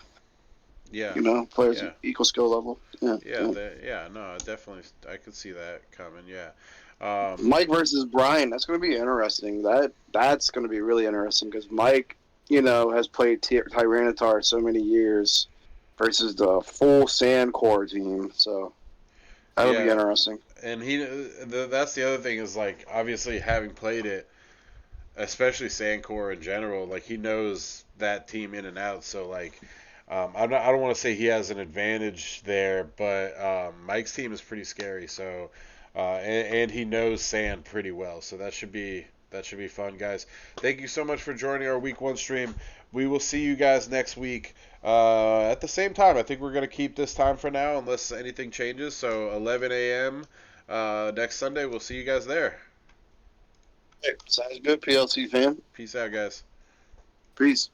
Yeah. Players Yeah. equal skill level. Yeah. Yeah. No, definitely. I could see that coming. Yeah. Mike versus Brian. That's going to be interesting. That's going to be really interesting because Mike, has played Tyranitar so many years versus the full Sandcore team. So that'll be Yeah. interesting. And that's the other thing is like obviously having played it, especially Sandcore in general, like he knows that team in and out. So like, I don't want to say he has an advantage there, but Mike's team is pretty scary. So, and he knows Sand pretty well. So that should be fun, guys. Thank you so much for joining our week 1 stream. We will see you guys next week at the same time. I think we're gonna keep this time for now, unless anything changes. So 11 a.m. Next Sunday. We'll see you guys there. Hey, sounds good, PLC fan. Peace out, guys. Peace.